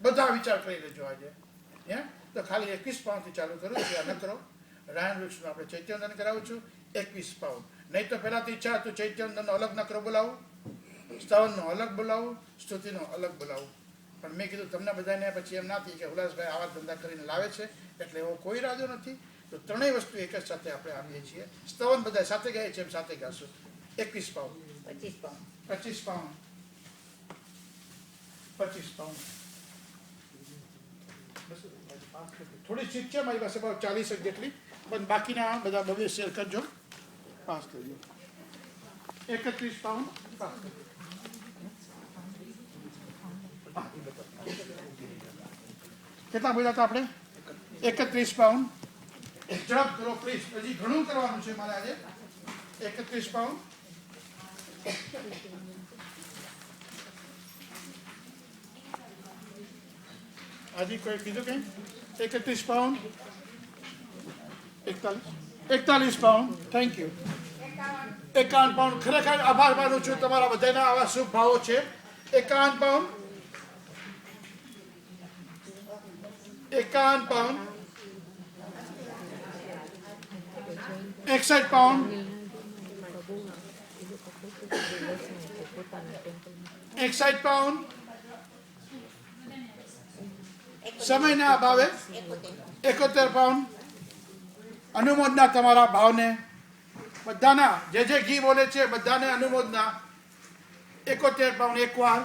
બધા વિચાર કરી લેજો આજે. તો ખાલી 21 પાઉન્ડથી ચાલુ કરું છું. આ ન કરો. રાયણ વૃક્ષનું આપણે ચૈત્યવંદન કરાવું છું 21 પાઉન્ડ. નહીં તો પહેલાં તો ઈચ્છા હતું ચૈત્યવંદનનો અલગ નકરો બોલાવું, સ્તવનનો અલગ બોલાવું, સ્તુતિનો અલગ બોલાવું. પણ મેં કીધું તમને બધાને પછી એમ ના થઈ કે ઉલ્લાસભાઈ આવા ધંધા કરીને લાવે છે એટલે એવો કોઈ ઇરાદો નથી. તો ત્રણેય વસ્તુ એક જ સાથે આપણે આપીએ છીએ. સ્તવન બધા સાથે ગાય છે એમ સાથે ગાશું. 21 પાઉન્ડ, 25 પાઉન્ડ. 25 pound, 25 pound. થોડી સીટ છે મારી પાસે, 40 જેટલી, પણ બાકીના બધા બબે શેર કરજો. પાસ કરજો. 31 પાઉન્ડ પાસ કરજો. કેટલા બોલ્યા હતા આપણે? 31 પાઉન્ડ. ઝડપ કરો પ્લીઝ, હજી ઘણું કરવાનું છે મારે આજે. 31 પાઉન્ડ. હજી કોઈ કીધું કંઈ? 31 pound. 41 pound. Thank you. 51 pound. ખરેખર આભાર માનું છું તમારા બધાના આવા શુભ ભાવો છે. 51 પાઉન્ડ. 51 પાઉન્ડ. 61 પાઉન્ડ. 61 પાઉન્ડ. સમયના અભાવે 71 પાઉન્ડ. અનુમોદના તમારા ભાવને બધાના જે ઘી બોલે છે બધાને અનુમોદના. 71 પાઉન્ડ એકવાર.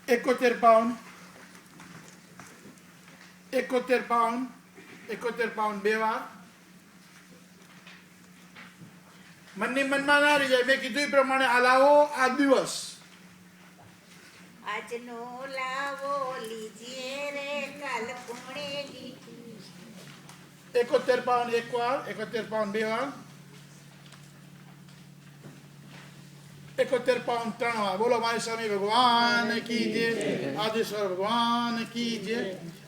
71 પાઉન્ડ. 71 પાઉન્ડ. 71 પાઉન્ડ બે વાર. મનની મનમાં ના રહી જાય. મેં કીધું એ પ્રમાણે આ લાવો આ દિવસ. આજનો લાવો લીજીએ રે કાલ કોણે લીધું. 71 પાઉન્ડ એક વાર. 71 પાઉન્ડ બે વાર. 71 પાઉન્ડ ત્રણ વાર. બોલો મારી સ્વામી ભગવાન કી જય. આદેશ્વર ભગવાન કી જય.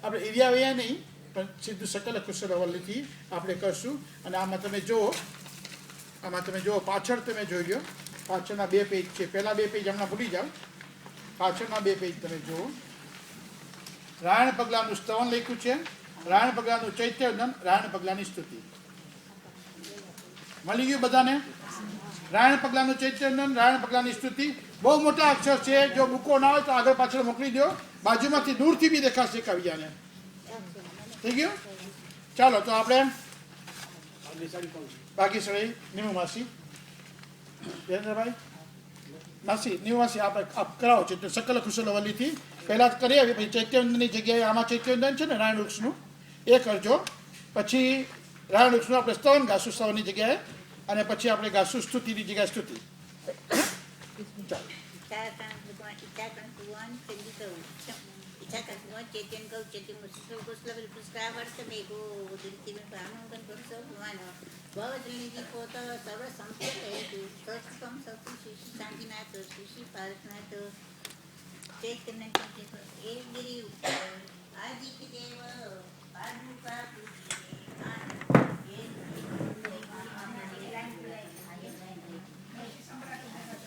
આપણે એરિયા વયા નહીં, પણ સીધું સકલ કુશલ વલ્લીથી આપણે કરશું. અને આમાં તમે જુઓ, પાછળ તમે જોઈ લો. પાછળના 2 પેજ છે. પહેલા 2 પેજ હમણાં ભૂલી જાઓ. પાછળના 2 પેજ તમે જુઓ. રાયણ પગલાનું સ્તવન લખ્યું છે, રાયણ પગલાનું ચૈત્યવંદન, રાયણ પગલાની સ્તુતિ. મળી ગયું બધાને? રાયણ પગલાનું ચૈત્યવંદન, રાયણ પગલાની સ્તુતિ. બહુ મોટા અક્ષર છે. જો મૂકો ના હોય તો આગળ પાછળ મોકલી દો. બાજુમાંથી દૂરથી બી દેખાશે કવિયાને. થઈ ગયું? ચાલો તો આપણે બાકી સળી નિમુ માસી, દેવેન્દ્રભાઈ માસી, નિમુ માસી આપણે કરાવો છે. સકલ કુશલ વલ્લીથી પહેલા કરી આવી, પછી ચૈત્યવંદનની જગ્યાએ આમાં ચૈત્યવંદન છે ને રાયણ વૃક્ષનું, એ કરજો. પછી રાયણ વૃક્ષનું આપણે સ્તવન ગાશું સ્તવનની જગ્યાએ, અને પછી આપણે ગાશું સ્તુતિની જગ્યાએ સ્તુતિ. ચાલો. ચેતન ગૌ ચેતન પુષ્કળ પુષ્કરાવર્ત મેઘો દિલથી ભાનુંગન પુરુષો ભગવાનો ભવજલીજી પોત સર્વ સંપત હેતુ સત્સમ સતુ શિશી શાંતિનાથ શિશી પાર્થનાથ ચૈતન્ય એ ગિરી આદિત્ય દેવ પાદુકા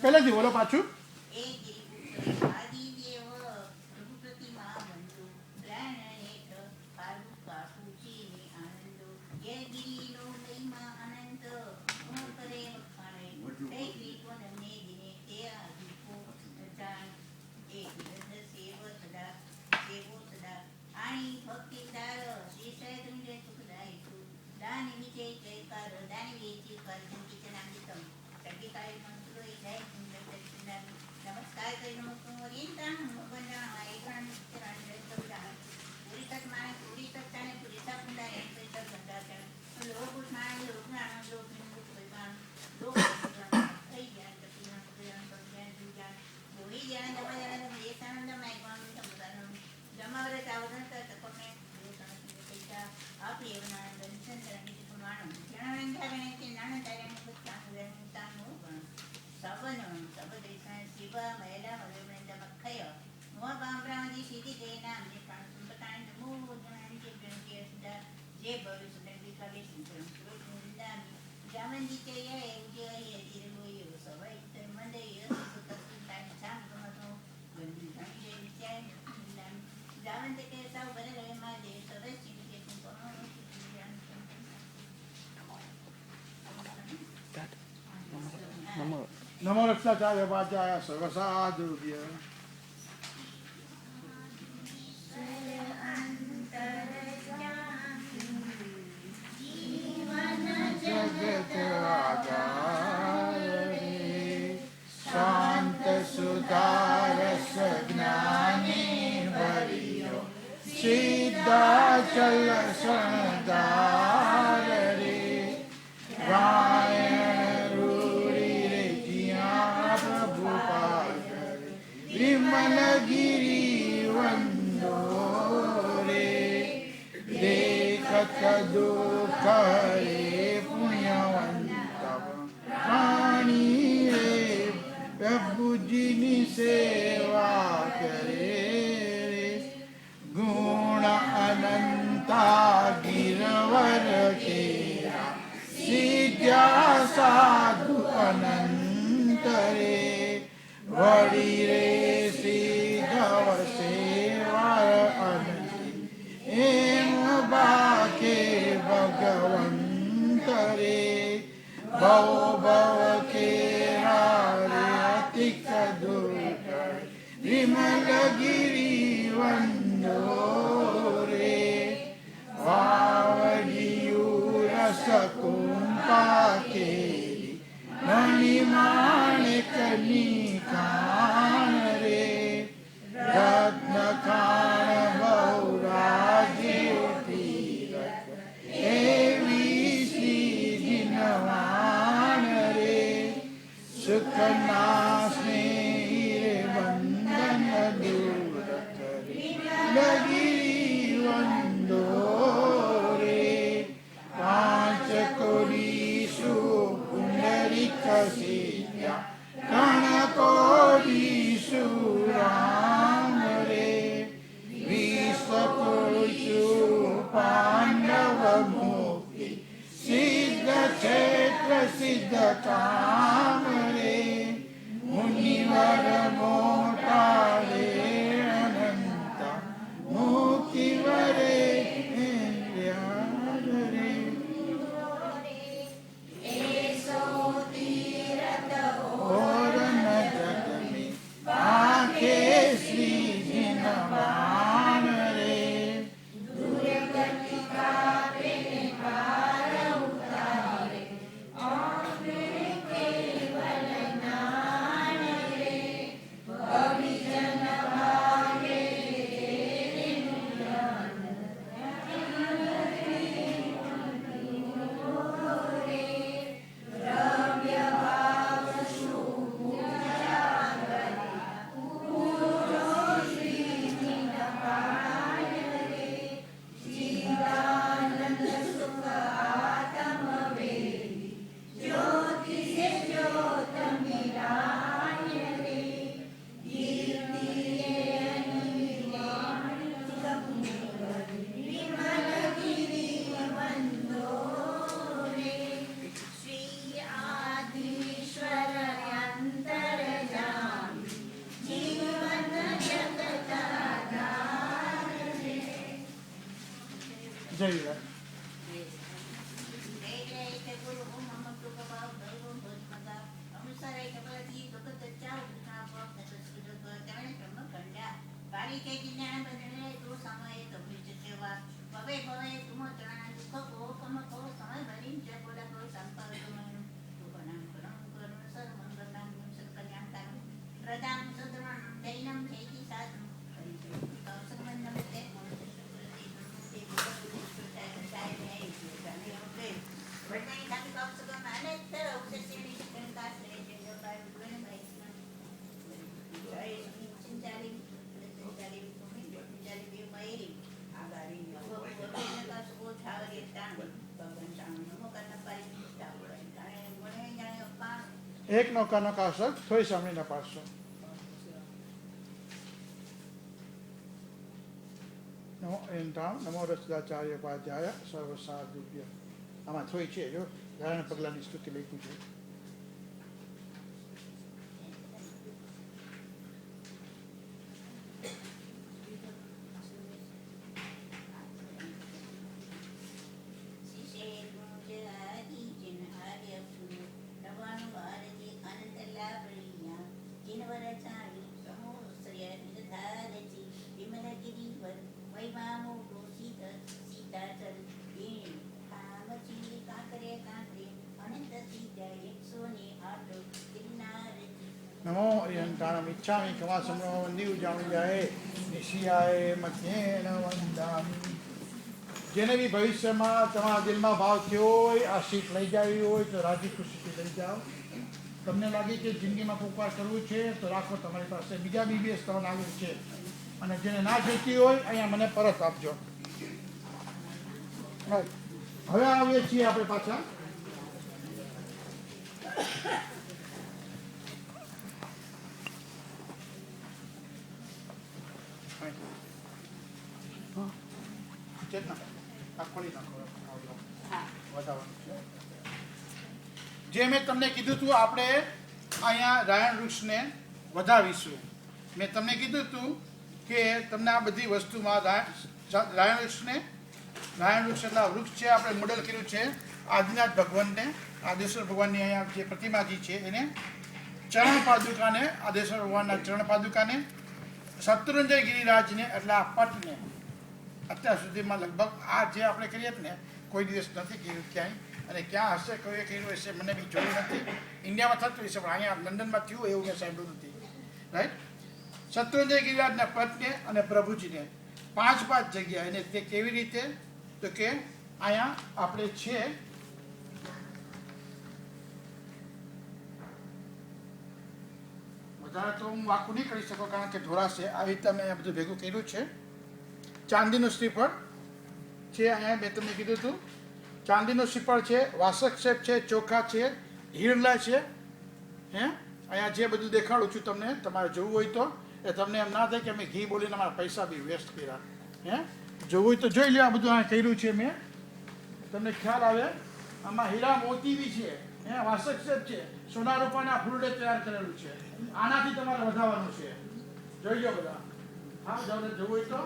પહેલાથી બોલો પાછું. નમો રક્ષાચાર્ય વાચાય સર્વસાધુભ્ય સિદ્ધાચલ શણગાર રે રાયણ રૂડી રે જ્યાં પ્રભુ પાગરે વિમલગીરી વંદો રે દેખત દુઃખ રે પુણ્યવંત પ્રાણી રે પ્રભુજીની સેવા કરે રે ગુણ અનંતા ગિરવર કેરા સિદ્ધ્યા સાધુ અનંત રે વળી રે સિદ્ધવ સેવા અનંતી એમ બાકે ભગવંત રે ભવ ભવ કેરા રે અતિક દુર્ગ વિમલગીરી વંદો રે વાવડિયું રસ કુંપા કેરી મણિમાણિકની ખાણ રે રત્ન ખાણ બહુરાજી તીરથ એવી શ્રી દિનવાણ રે સુખના સ્નેહી રે વંદન દૂરથ લગી વંદો રે પાંચ કોડીશુ પુંડરીક સિદ્ધ્યા કણકોડીશુ રામ રે વિશ્વપુરુષુ પાંડવ મુક્તિ સિદ્ધ ક્ષેત્ર સિદ્ધ કામ રે મુનિવર મોટા રે અનંત મુક્તિ વરે રે ઓરન જગ મે આંખે શ્રી જીનવાન રે જય હિન્દ. એક નૌકા નૌકાશક થોઈ સામણીના 500 નમો એન્ટામ નમો રસદાચાર્ય ઉપાધ્યાય સર્વ સાધુભ્ય આમાં થોઈ છે જો ધારણ પગલાની સ્તુતિ લખ્યું છે નમો યંતાણમ ઇચ્છામિ કમા સંભ્રમ વંદી ઉજામિ જાહે નિશિયાય મધ્યેન વંદામિ. જેને બી ભવિષ્યમાં તમારા દિલમાં ભાવ થયો હોય, આ શીખ લઈ જાવી હોય તો રાજી ખુશીથી લઈ જાઓ. તમને લાગે કે જિંદગીમાં ઉપકાર કરવું છે તો રાખો તમારી પાસે. બીજા બી સ્થળ આવું છે, અને જેને ના જોઈતી હોય અહીંયા મને પરત આપજો. હવે આવીએ છીએ આપણે પાછા. જે મેં તમને કીધું હતું, આપણે અહીંયા રાયણ વૃક્ષને વધાવીશું. મેં તમને કીધું હતું કે તમને આ બધી વસ્તુમાં રાયણ વૃક્ષ એટલે વૃક્ષ છે, આપણે મોડેલ કર્યું છે આદિનાથ ભગવાનને, આદેશ્વર ભગવાનની અહીંયા જે પ્રતિમાજી છે એને, ચરણ પાદુકાને, આદેશ્વર ભગવાનના ચરણ પાદુકાને, શત્રુંજય ગિરિરાજને એટલે આ પટને. અત્યાર સુધીમાં લગભગ આ જે આપણે કરીએ ને કોઈ દિવસ નથી કર્યું ક્યાંય, અને ક્યાં હશે કોઈએ કર્યું હશે મને બી જોયું નથી. ઇન્ડિયામાં થતું હશે પણ અહીંયા લંડનમાં થયું એવું મેં સાંભળ્યું નથી. રાઈટ. શત્રુંજય ગિરિરાજના પટને અને પ્રભુજીને 5 જગ્યા. અને તે કેવી રીતે? તો કે અહીંયા આપણે છે વધારે તો હું આખું નહીં કરી શકું કારણ કે ઢોરાશે. આવી રીતે મેં આ બધું ભેગું કર્યું છે. ચાંદીનું શ્રીફળ છે અહીંયા, મેં તમને કીધું હતું ચાંદીનું શ્રીફળ છે, વાસક શેપ છે, ચોખા છે, હીરલા છે. અહીંયા જે બધું દેખાડું છું તમને, તમારે જોવું હોય તો એ તમને એમ ના થાય કે અમે ઘી બોલીને અમારા પૈસા બી વેસ્ટ કર્યા. જોવું હોય તો જોઈ લો. આ બધું અહીંયા કર્યું છે મેં, તમને ખ્યાલ આવે. આમાં હીરા મોતી બી છે, વાસક શેપ છે, સોના રૂપાના ફૂલડે તૈયાર કરેલું છે. આનાથી તમારે વધારવાનું છે. જોઈ લો બધા. હા, જોવું હોય તો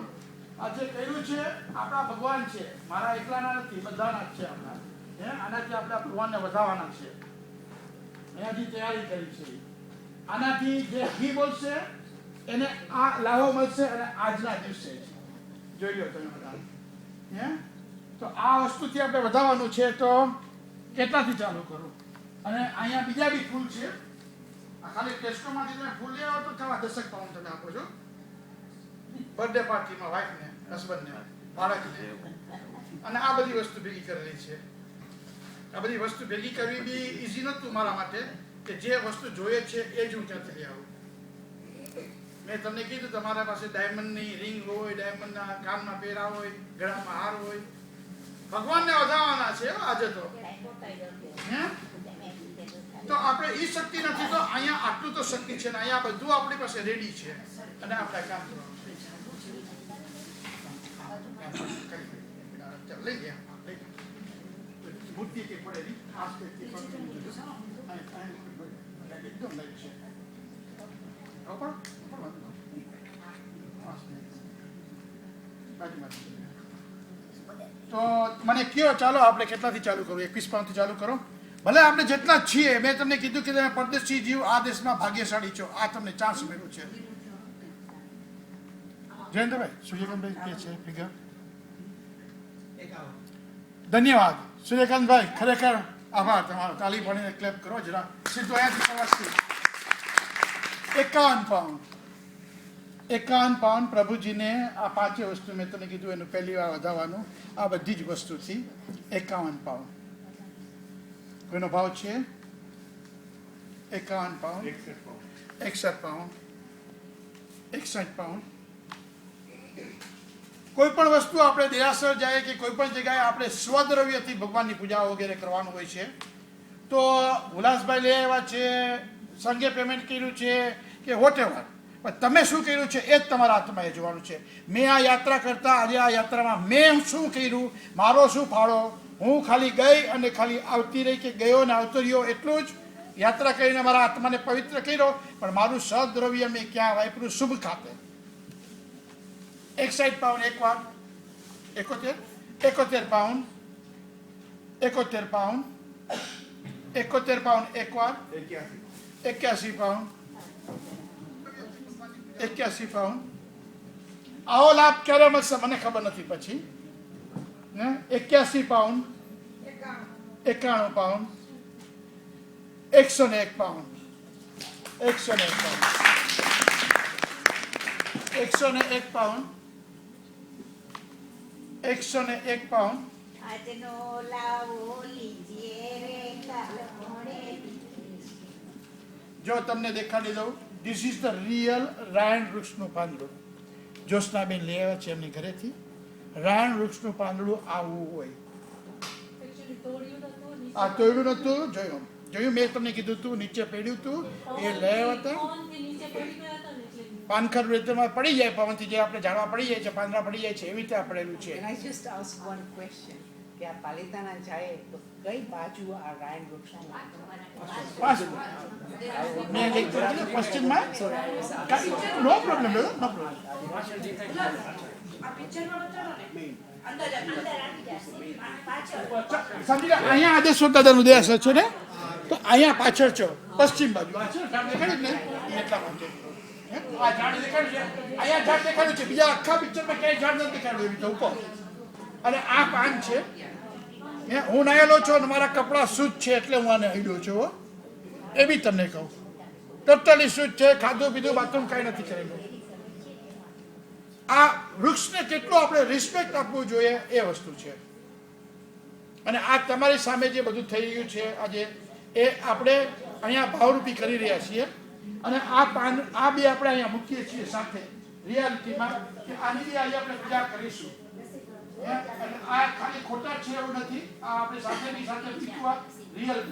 આ જે કર્યું છે આપણા ભગવાન છે, મારા એકલાના નથી, બધાના જ છે આપણા. આનાથી આપણા ભગવાનને વધારવાના છે. અહીંયાથી તૈયારી કરી છે. આનાથી જે ઘી બોલશે એને આ લાભો મળશે, અને આજના દિવસે જોઈ લો તમે બધા. તો આ વસ્તુથી આપણે વધારવાનું છે. તો કેટલાથી ચાલુ કરું? અને અહીંયા બીજા બી ફૂલ છે. આ ખાલી ટેસ્કોમાંથી તમે ફૂલ લેવા તો થવા 10 પાઉન્ડ તમે આપો છો બર્થડે પાર્ટીમાં, વાઈફને, હસબન્ડને, બાળકને. અને આ બધી વસ્તુ ભેગી કરેલી છે. આ બધી વસ્તુ ભેગી કરવી બી ઇઝી નહોતું મારા માટે, કે જે વસ્તુ જોઈએ છે એ જ હું ત્યાંથી લઈ આવું. મેં તમને કીધું તમારા પાસે ડાયમંડની રિંગ હોય, ડાયમંડના કાનમાં પહેરા હોય, ગળામાં હાર હોય. ભગવાનને વધારવાના છે આજે તો. તો આપણે એ શક્તિ નથી તો અહીંયા આટલું તો શક્તિ છે ને અહીંયા બધું આપણી પાસે રેડી છે, અને આપણે કામ કરવાનું લઈ ગયા. બુદ્ધિ કે પડેલી એકદમ લઈ છે. તો મને કયો, ચાલો આપણે કેટલાથી ચાલુ કરું? 21 પાઉન્ડથી ચાલુ કરો. ભલે આપણે જેટલા જ છીએ. મેં તમને કીધું કે તમે પરદેશી જીવ આ દેશમાં ભાગ્યશાળી છો. આ તમને ચાન્સ મળ્યું છે. જયેન્દ્રભાઈ, સૂર્યકાંતભાઈ કે છે ફિગર? ધન્યવાદ સૂર્યકાંતભાઈ, ખરેખર આભાર તમારો. તાલી પાડીને ક્લેપ કરો જરા. સીધું અહીંયાથી 51 પાઉન્ડ. 51 પાઉન્ડ પ્રભુજીને. આ 5 વસ્તુ મેં તમને કીધું એનું પહેલી વાર વધારવાનું. આ બધી જ વસ્તુથી 51 પાઉન્ડ. કોઈનો ભાવ છે 51 પાઉન્ડ, 61 પાઉન્ડ, 61 પાઉન્ડ. કોઈ પણ વસ્તુ આપણે દેરાસર જાય કે કોઈ પણ જગ્યાએ આપણે સ્વદ્રવ્યથી ભગવાનની પૂજા વગેરે કરવાનું હોય છે. તો હુલાસભાઈ લઈ આવ્યા છે, સંઘે પેમેન્ટ કર્યું છે કે વોટેવર, પણ તમે શું કર્યું છે એ જ તમારા હાથમાં જોવાનું છે. મેં આ યાત્રા કરતા આજે આ યાત્રામાં મેં શું કર્યું, મારો શું ફાળો. હું ખાલી ગઈ અને ખાલી આવતી રહી કે ગયો ને આવતો રહ્યો એટલું જ. યાત્રા કરીને મારા આત્માને પવિત્ર કર્યો, પણ મારું સદ્રવ્ય મેં ક્યાં વાપર્યું? શુભ ખાતે. 61 પાઉન્ડ એક વાર, 71 પાઉન્ડ, 71 પાઉન્ડ, 71 પાઉન્ડ એક વાર, 81 પાઉન્ડ, 81 પાઉન્ડ. આવો લાભ ક્યારે મળશે મને ખબર નથી પછી. 81 pound, 91 pound, 101 pound, 101 pound. 101 pound, 101 pound. આજનો લાવો લીજીએ રે કાલ મોડે. જો તમને દેખાડી દઉં, ધીસ ઇઝ ધ રિયલ રાયણ વૃક્ષનું પાંદડું. જ્યોત્સનાબેન લઈ આવ્યા છે એમની ઘરેથી. રાયણ વૃક્ષનું પાંદડું આવું હોય. આ તોડ્યું નતું, જોયું મેં તમને કીધું હતું નીચે પડ્યું હતું, એ લઈ આવ્યા હતા. પાનખર રેતમાં પડી જાય પવનથી, જે આપણે ઝાડવા પડી જાય છે, પાંદડા પડી જાય છે, એવી રીતે આ પડેલું છે. Can I just ask one question? કે આ પાલિતાણા જાય તો કઈ બાજુ આ રાયણ વૃક્ષનું મેં એક પશ્ચિમમાં નો પ્રોબ્લેમ, નો પ્રોબ્લેમ. સમજી લો, અહીંયા આદેશ્વર દાદાનું દેશ છે ને, તો અહીંયા પાછળ છો પશ્ચિમ બાજુ. આ છે ઝાડ દેખાડ્યું ને એટલા માટે. આ ઝાડ દેખાડ્યું છે, અહીંયા ઝાડ દેખાડ્યું છે, બીજા આખા પિક્ચરમાં ક્યાંય ઝાડ નથી દેખાડ્યું એવી રીતે ઉપર. અને આ પાન છે. હું નાયેલો છું અને મારા કપડાં શુદ્ધ છે એટલે હું આને હૈડ્યો છું. એ બી તમને કહું, ટોટલી શુદ્ધ છે, ખાધું પીધું બાથરૂમ કાંઈ નથી કરેલું. આ વૃક્ષને કેટલું આપણે રિસ્પેક્ટ આપવું જોઈએ એ વસ્તુ છે. અને આ તમારી સામે જે બધું થઈ રહ્યું છે આજે, એ આપણે અહીંયા ભાવરૂપી કરી રહ્યા છીએ. અને આ પાન, આ બે આપણે અહીંયા મૂકીએ છીએ સાથે રિયાલિટીમાં, કે આની બી આજે આપણે પૂજા કરીશું. અને આ ખાલી ખોટા છે એવું નથી, આ આપણે સાથેની સાથે મૂકવા રિયલ.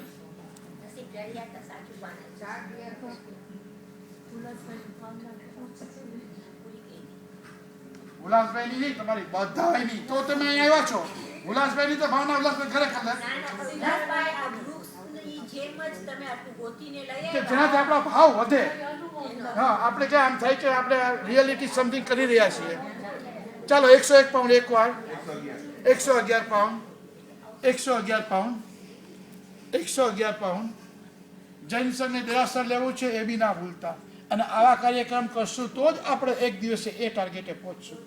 ઉલ્લાસભાઈ ની તમારી બધાની તો તમે અહીં આવ્યા છો. ઉલ્લાસભાઈ ની તો ભાવના ઉલ્લાસભાઈ ખરેખર જેનાથી આપણો ભાવ વધે. હા, આપણે ક્યાં આમ થાય કે આપણે રિયાલિટી સમથિંગ કરી રહ્યા છીએ. ચાલો 101 પાઉન્ડ એક વાર, 111 પાઉન્ડ, 111 પાઉન્ડ, 111 પાઉન્ડ. જૈન સંઘને દેરાસર લેવું છે એ બી ના ભૂલતા. અને આવા કાર્યક્રમ કરશું તો જ આપણે એક દિવસે એ ટાર્ગેટે પહોંચશું.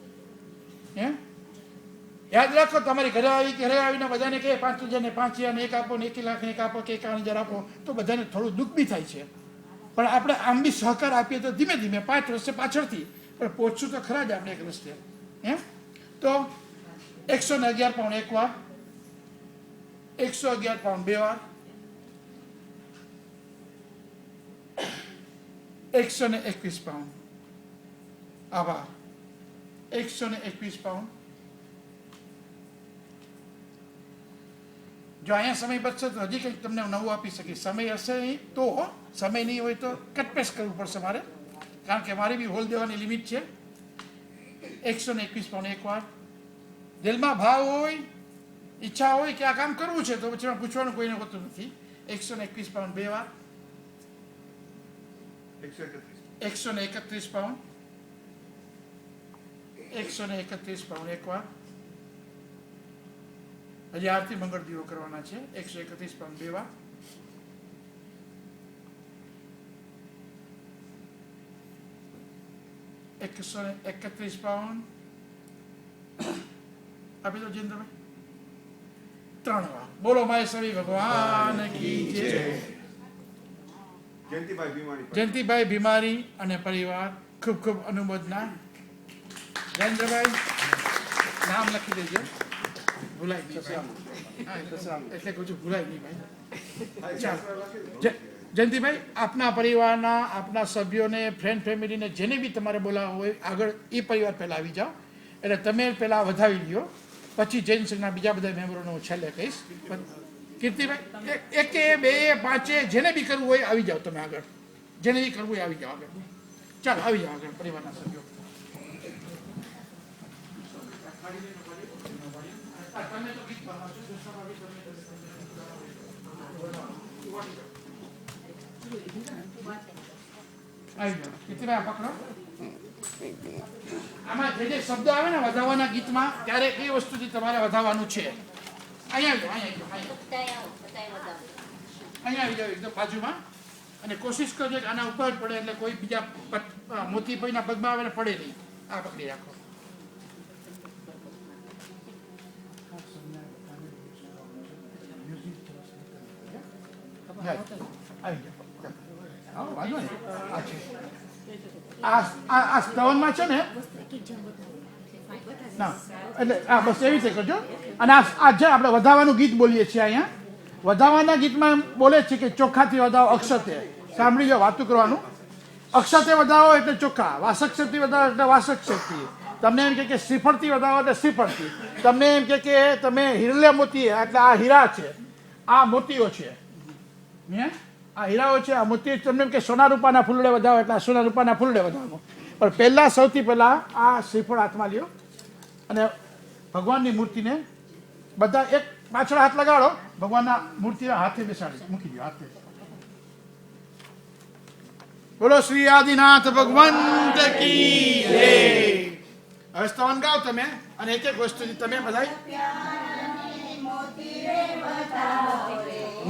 યાદ રાખો, તમારી ઘરે આવીને બધાને કહે 5,000 ને 5,000 ને 1 આપો ને 1 લાખ ને 1 આપો કે 51,000 આપો, તો બધાને થોડું દુઃખ બી થાય છે. પણ આપણે આમ બી સહકાર આપીએ તો ધીમે ધીમે 5 વર્ષે પાછળથી પણ પહોંચશું તો ખરા જ આપણે એક રસ્તે. તો 111 પાઉન્ડ એક વાર, 111 પાઉન્ડ બે વાર, 121 પાઉન્ડ. આભાર. 121 પાઉન્ડ. જો અહીંયા સમય બચશે તો હજી કંઈક તમને નવું આપી શકીશ. સમય હશે નહીં તો, સમય નહીં હોય તો કટપેસ કરવું પડશે મારે, કારણ કે મારી બી હોલ દેવાની લિમિટ છે. 121 પાઉન્ડ એક વાર. દિલમાં ભાવ હોય, ઈચ્છા હોય કે આ કામ કરવું છે તો પછી પૂછવાનું કોઈને હોતું નથી. 121 પાઉન્ડ બે વાર, 131 પાઉન્ડ, 131 પાઉન્ડ એક વાર. હજી આરતી મંગળ દીવો કરવાના છે. 131 પાઉન્ડ બે વાર, 131 પાઉન્ડ. આપી દો જિંદરભાઈ. 3 વાર. બોલો માહેશ્વરી ભગવાન કી જય. જયંતિભાઈ બીમારી અને પરિવાર ખૂબ ખૂબ અનુમોદના. જયેન્દ્રભાઈ નામ લખી દેજો, ભૂલાય નહીં એટલે કહું છું, ભૂલાય નહીં ભાઈ. ચાલો જયંતિભાઈ, આપના પરિવારના, આપના સભ્યોને, ફ્રેન્ડ ફેમિલીને જેને બી તમારે બોલાવવા હોય આગળ એ પરિવાર પહેલાં આવી જાઓ. એટલે તમે પહેલાં વધાવી લ્યો, પછી જૈન સંઘના બીજા બધા મેમ્બરોને હું છેલ્લે કહીશ. કીર્તિભાઈ, 1, 2, 5 જેને બી કરવું હોય આવી જાઓ તમે આગળ. જેને બી કરવું હોય આવી જાઓ આગળ. ચાલો આવી જાઓ આગળ પરિવારના સભ્યો. આવી જાઓ કીર્તિભાઈ, પકડો. આમાં જે શબ્દ આવે ને વધાવવાના ગીતમાં, ત્યારે એ વસ્તુથી તમારે વધાવવાનું છે. અહીંયા આવી જાઓ, અહીંયા આવી જાઓ એકદમ બાજુમાં. અને કોશિશ કરજો કે આના ઉપર પડે એટલે કોઈ બીજા મોતીભાઈના પગમાં આવે ને પડે નહીં. આ પકડી રાખો. આવી જાઓ, વાંધો નહીં. આ છે આ સ્તવનમાં છે ને ના એટલે હા બસ એવી રીતે કરજો. અને આ જે આપણે વધાવાનું ગીત બોલીએ છીએ અહીંયા, વધાવાના ગીતમાં એમ બોલે છે કે ચોખ્ખાથી વધાવો અક્ષતે. સાંભળી લો, વાતું કરવાનું. અક્ષતે વધાવો એટલે ચોખ્ખા, વાસક શક્તિ વધાવો એટલે વાસક શક્તિ. તમને એમ કે શ્રીફળથી વધાવો એટલે શ્રીફળથી. તમને એમ કે તમે હિરલે મોતી એટલે આ હીરા છે, આ મોતીઓ છે, આ હીરાઓ છે, આ મોતી. તમને એમ કે સોના રૂપાના ફૂલડે વધાવો એટલે આ સોના રૂપાના ફૂલડે વધાવો. પણ પહેલાં સૌથી પહેલાં આ શ્રીફળ હાથમાં લ્યો અને ભગવાનની મૂર્તિને બધા એક પાછળ હાથ લગાડો, ભગવાનના મૂર્તિના હાથે બેસાડી મૂકી દો હાથે. બોલો શ્રી આદિનાથ ભગવાન કી જય. હવે સ્તવન ગાઓ તમે અને એક એક વસ્તુથી તમે બધા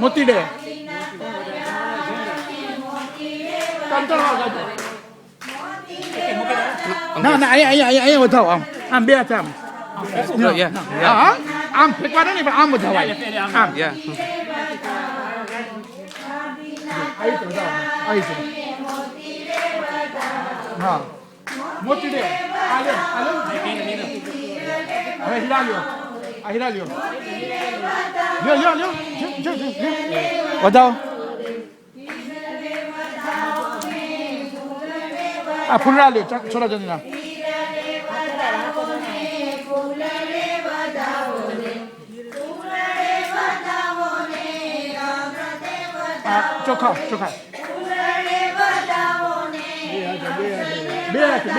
મોતી ડે ના ના અહીંયા વધાવો, આમ બે હાથ આમ આમ ફેંકવાનું નહીં, પણ આમ વધાવાય આમ. હા મોતી ડે હવે હીરા લ્યો, આ હીરા લ્યો, લ્યો લ્યો લ્યો વધાવો. આ ફૂલડા લ્યો છોડા જનીના. ચોખા ચોખા બે હાથે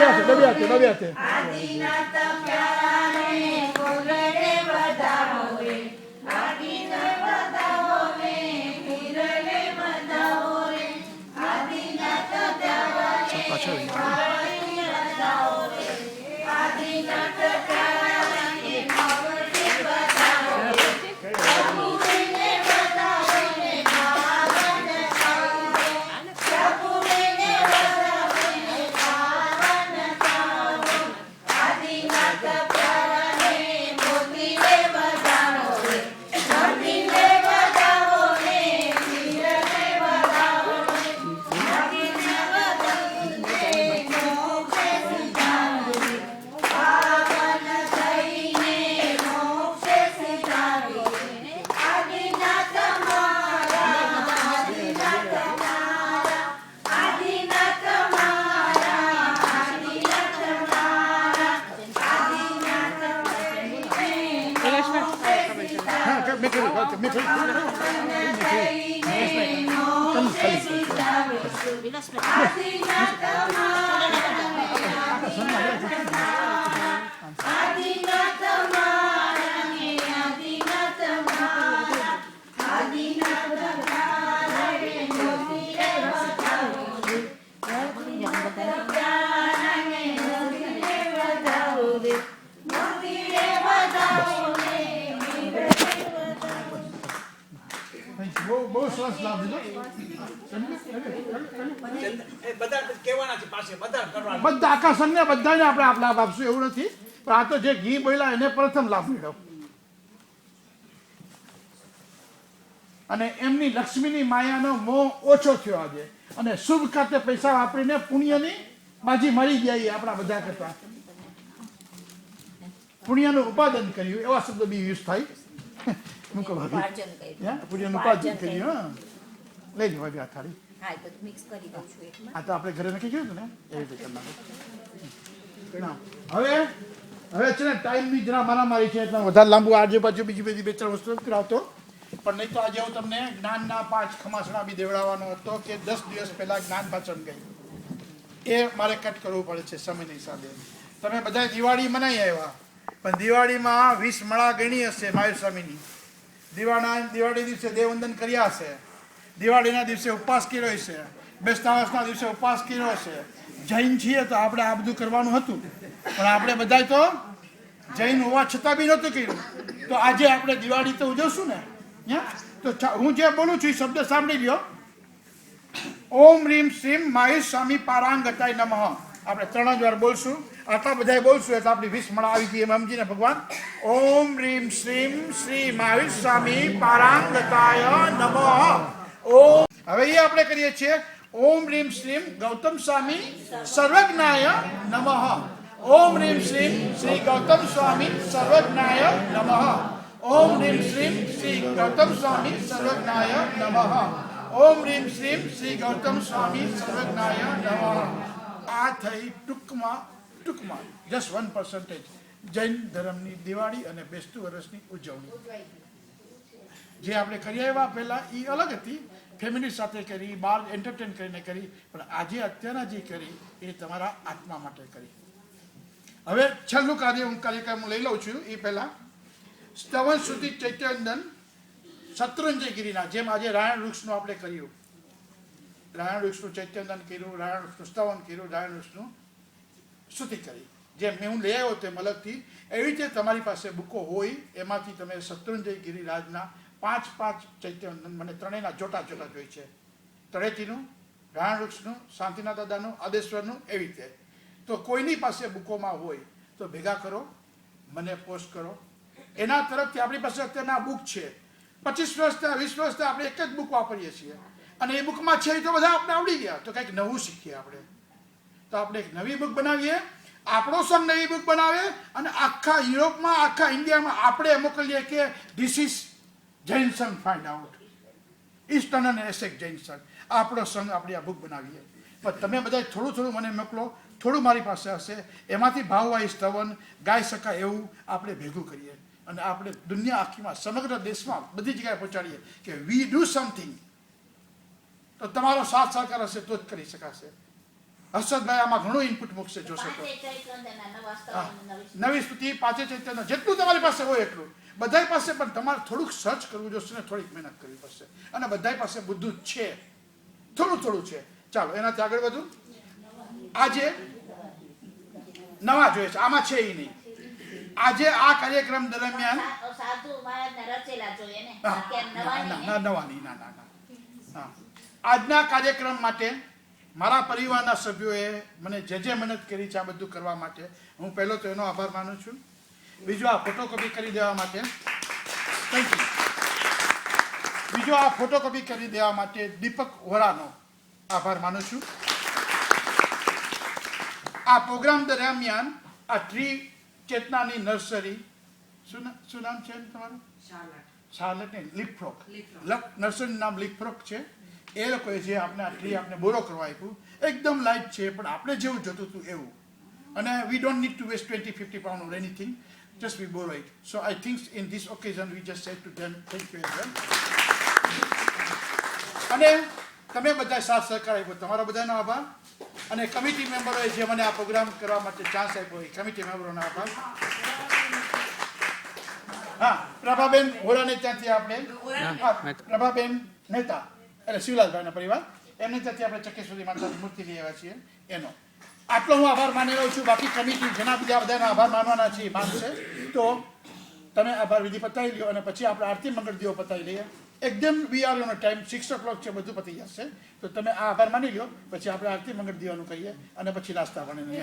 બહુ સરસ લાભ લીધો. બધા આખા સંઘને બધાને આપણે લાભ આપશું એવું નથી, પણ આ તો જે ઘી બોલ્યા એને પ્રથમ લાભ મળ્યો. અને એમની લક્ષ્મીની માયાનો મોહ ઓછો થયો આજે, અને શુભ ખાતે પૈસા વાપરીને પુણ્યની બાજી મળી જાય. આપણા બધા કરતા પુણ્યનું ઉપાદન કર્યું એવા શબ્દ બી યુઝ થાય. પુણ્યનું ઉપાદન કર્યું. લઈ લો ભાઈ આ થાળી. આ તો આપણે ઘરે નક્કી કર્યું હતું ને એવી રીતે કરી નાખો. હવે છે ને ટાઈમની જરા મારામારી છે એટલે વધારે લાંબુ આજુબાજુ બીજી બધી બે ત્રણ વસ્તુ કરાવતો, પણ નહીં તો આજે હું તમને જ્ઞાનના 5 ખમાસણા બી દેવડાવવાનો હતો કે 10 દિવસ પહેલા જ્ઞાન ભાષણ ગઈ એ મારે કટ કરવું પડે છે સમયની હિસાબે. તમે બધા દિવાળી મનાઈ આવ્યા, પણ દિવાળીમાં 20 મળા ગણી હશે મહાવીર સ્વામીની. દિવાળી દિવસે દેવવંદન કર્યા હશે, દિવાળીના દિવસે ઉપવાસ કર્યો છે, બેસતા વર્ષના દિવસે ઉપવાસ કર્યો છે. જૈન છીએ તો આપણે આ બધું કરવાનું હતું, પણ આપણે બધા તો જૈન હોવા છતાં બી નહોતું કર્યું. તો આજે આપણે દિવાળી તો ઉજવશું ને. તો હું જે બોલું છું એ શબ્દ સાંભળી લ્યો. ઓમ રીમ શ્રીમ મહેશ સ્વામી પારાંગતાય નમઃ. આપણે 3 જ વાર બોલશું, આટલા બધા બોલશું એટલે આપણી 20 મળા આવી ગઈ એમ સમજીને ભગવાન. ઓમ રીમ શ્રીમ શ્રી મહેશ સ્વામી પારાંગતાય નમઃ. ઓમ. હવે એ આપણે કરીએ છીએ ઓમ રીમ શ્રીમ ગૌતમ સ્વામી સર્વજ્ઞાય નમઃ. ઓમ રીમ શ્રીમ શ્રી ગૌતમ સ્વામી સર્વજ્ઞાય નમઃ. ઓમ રીમ શ્રીમ શ્રી ગૌતમ સ્વામી સર્વજ્ઞાય નમઃ. ઓમ રીમ શ્રીમ શ્રી ગૌતમ સ્વામી સર્વજ્ઞાય નમઃ. આ થઈ ટૂંકમાં જસ્ટ 1% જૈન ધર્મની દિવાળી અને બેસતું વર્ષની ઉજવણી જે આપણે કરી આવ્યા પહેલાં એ અલગ હતી, ફેમિલી સાથે કરી, બહાર એન્ટરટેન કરીને કરી, પણ આજે અત્યારના જે કરી એ તમારા આત્મા માટે કરી. હવે છેલ્લું કાર્યક્રમ લઈ લઉં છું. એ પહેલાં સ્તવન સ્તુતિ ચૈત્યવંદન શત્રુંજયગીરીના જેમ આજે રાયણ વૃક્ષનું આપણે કર્યું, રાયણ વૃક્ષનું ચૈત્યવંદન કર્યું, રાયણ વૃક્ષનું સ્તવન કર્યું, રાયણ વૃક્ષનું સ્તુતિ કરી. જેમ મેં હું લઈ આવ્યો તેમ અલગથી એવી રીતે તમારી પાસે બુકો હોય એમાંથી તમે શત્રુંજયગીરી રાજના 5 ચૈત્યવંદન મને ત્રણેયના જોટા જોઈ છે. તળેટીનું, રાયણ વૃક્ષનું, શાંતિનાથ દાદાનું, આદેશ્વરનું, એવી રીતે. તો કોઈની પાસે બુકોમાં હોય તો ભેગા કરો, મને પોસ્ટ કરો. એના તરફથી આપણી પાસે અત્યારના બુક છે. 25 વર્ષથી 20 વર્ષથી આપણે એક જ બુક વાપરીએ છીએ અને એ બુકમાં છે તો બધા આપણે આવડી ગયા. તો કંઈક નવું શીખીએ આપણે. તો આપણે એક નવી બુક બનાવીએ, આપણો સંઘ નવી બુક બનાવે અને આખા યુરોપમાં, આખા ઇન્ડિયામાં આપણે મોકલીએ કે ધીસ ઇઝ જૈન સંઘ ફાઇન્ડ આઉટ, ઈસ્ટર્ન અને એસેક જૈન સંઘ. આપણો સંઘ આપણી આ બુક બનાવીએ. પણ તમે બધા થોડું મને મોકલો, થોડું મારી પાસે હશે, એમાંથી ભાવવાહી સ્તવન ગાઈ શકાય એવું આપણે ભેગું કરીએ અને આપણે દુનિયા આખીમાં, સમગ્ર દેશમાં બધી જગ્યાએ પહોંચાડીએ કે વી ડુ સમથિંગ. તો તમારો સાથ સહકાર હશે તો જ કરી શકાશે. હર્ષદભાઈ આમાં ઘણું ઇનપુટ મૂકશે જોશે તો. નવી સ્તુતિ, 5 ચૈત્યવંદન, જેટલું તમારી પાસે હોય એટલું બધાય પાસે, પણ તમારે થોડુંક સર્ચ કરવું જોશે ને થોડીક મહેનત કરવી પડશે. અને બધાય પાસે બધું જ છે, થોડું છે. ચાલો એનાથી આગળ વધુ. આજે નવા જોઈએ છે, આમાં છે એ નહીં. આજે આ કાર્યક્રમ દરમિયાન નવા નહીં. ના. આજના કાર્યક્રમ માટે મારા પરિવારના સભ્યોએ મને જે મહેનત કરી છે આ બધું કરવા માટે હું પહેલો તો એનો આભાર માનું છું. બીજું આ ફોટોકોપી કરી દેવા માટે થેન્ક યુ. બીજો આ ફોટોકોપી કરી દેવા માટે દીપક વોરાનો આભાર માનું છું. આ પ્રોગ્રામ દરમિયાન આ ટ્રી ચેતનાની નર્સરી, શું નામ છે તમારું? શાર્લેટ ને લીપફ્રોગ. નર્સરીનું નામ લીપફ્રોગ છે. એ લોકોએ જે આપણે આ ટ્રી આપણે બોરો કરવા આપ્યું, એકદમ લાઇટ છે પણ આપણે જેવું જોતું હતું એવું. અને we don't need to waste 20-50 pounds or anything, just we borrow it. So I think in this occasion we just said to them thank you as well. અને તમે બધા સાથ સહકાર આપ્યો, તમારો બધાનો આભાર. અને કમિટી મેમ્બરોએ જે મને આ પ્રોગ્રામ કરવા માટે ચાન્સ આપ્યો એ કમિટી મેમ્બરોનો આભાર. હા, પ્રભાબેન હોરાને ત્યાંથી આપણે, પ્રભાબેન મહેતા એટલે શિવલાલભાઈના પરિવાર, એમને ત્યાંથી આપણે ચકેશ્વરી માતાની મૂર્તિ લઈ આવ્યા છીએ એનો. આટલો હું આભાર માની રહ્યો છું. બાકી કમિટી જેના બીજા બધાનો આભાર માનવાના છે એ માનશે. તો તમે આભાર વિધિ પતાવી લ્યો અને પછી આપણે આરતી મંગળ દીવો પતાવી લઈએ. એકદમ we are on time, 6 o'clock છે, બધું પતી જશે. તો તમે આ આભાર માની લો, પછી આપણે આરતી મંગળ દીવાનું કરીએ અને પછી નાસ્તા પાણી.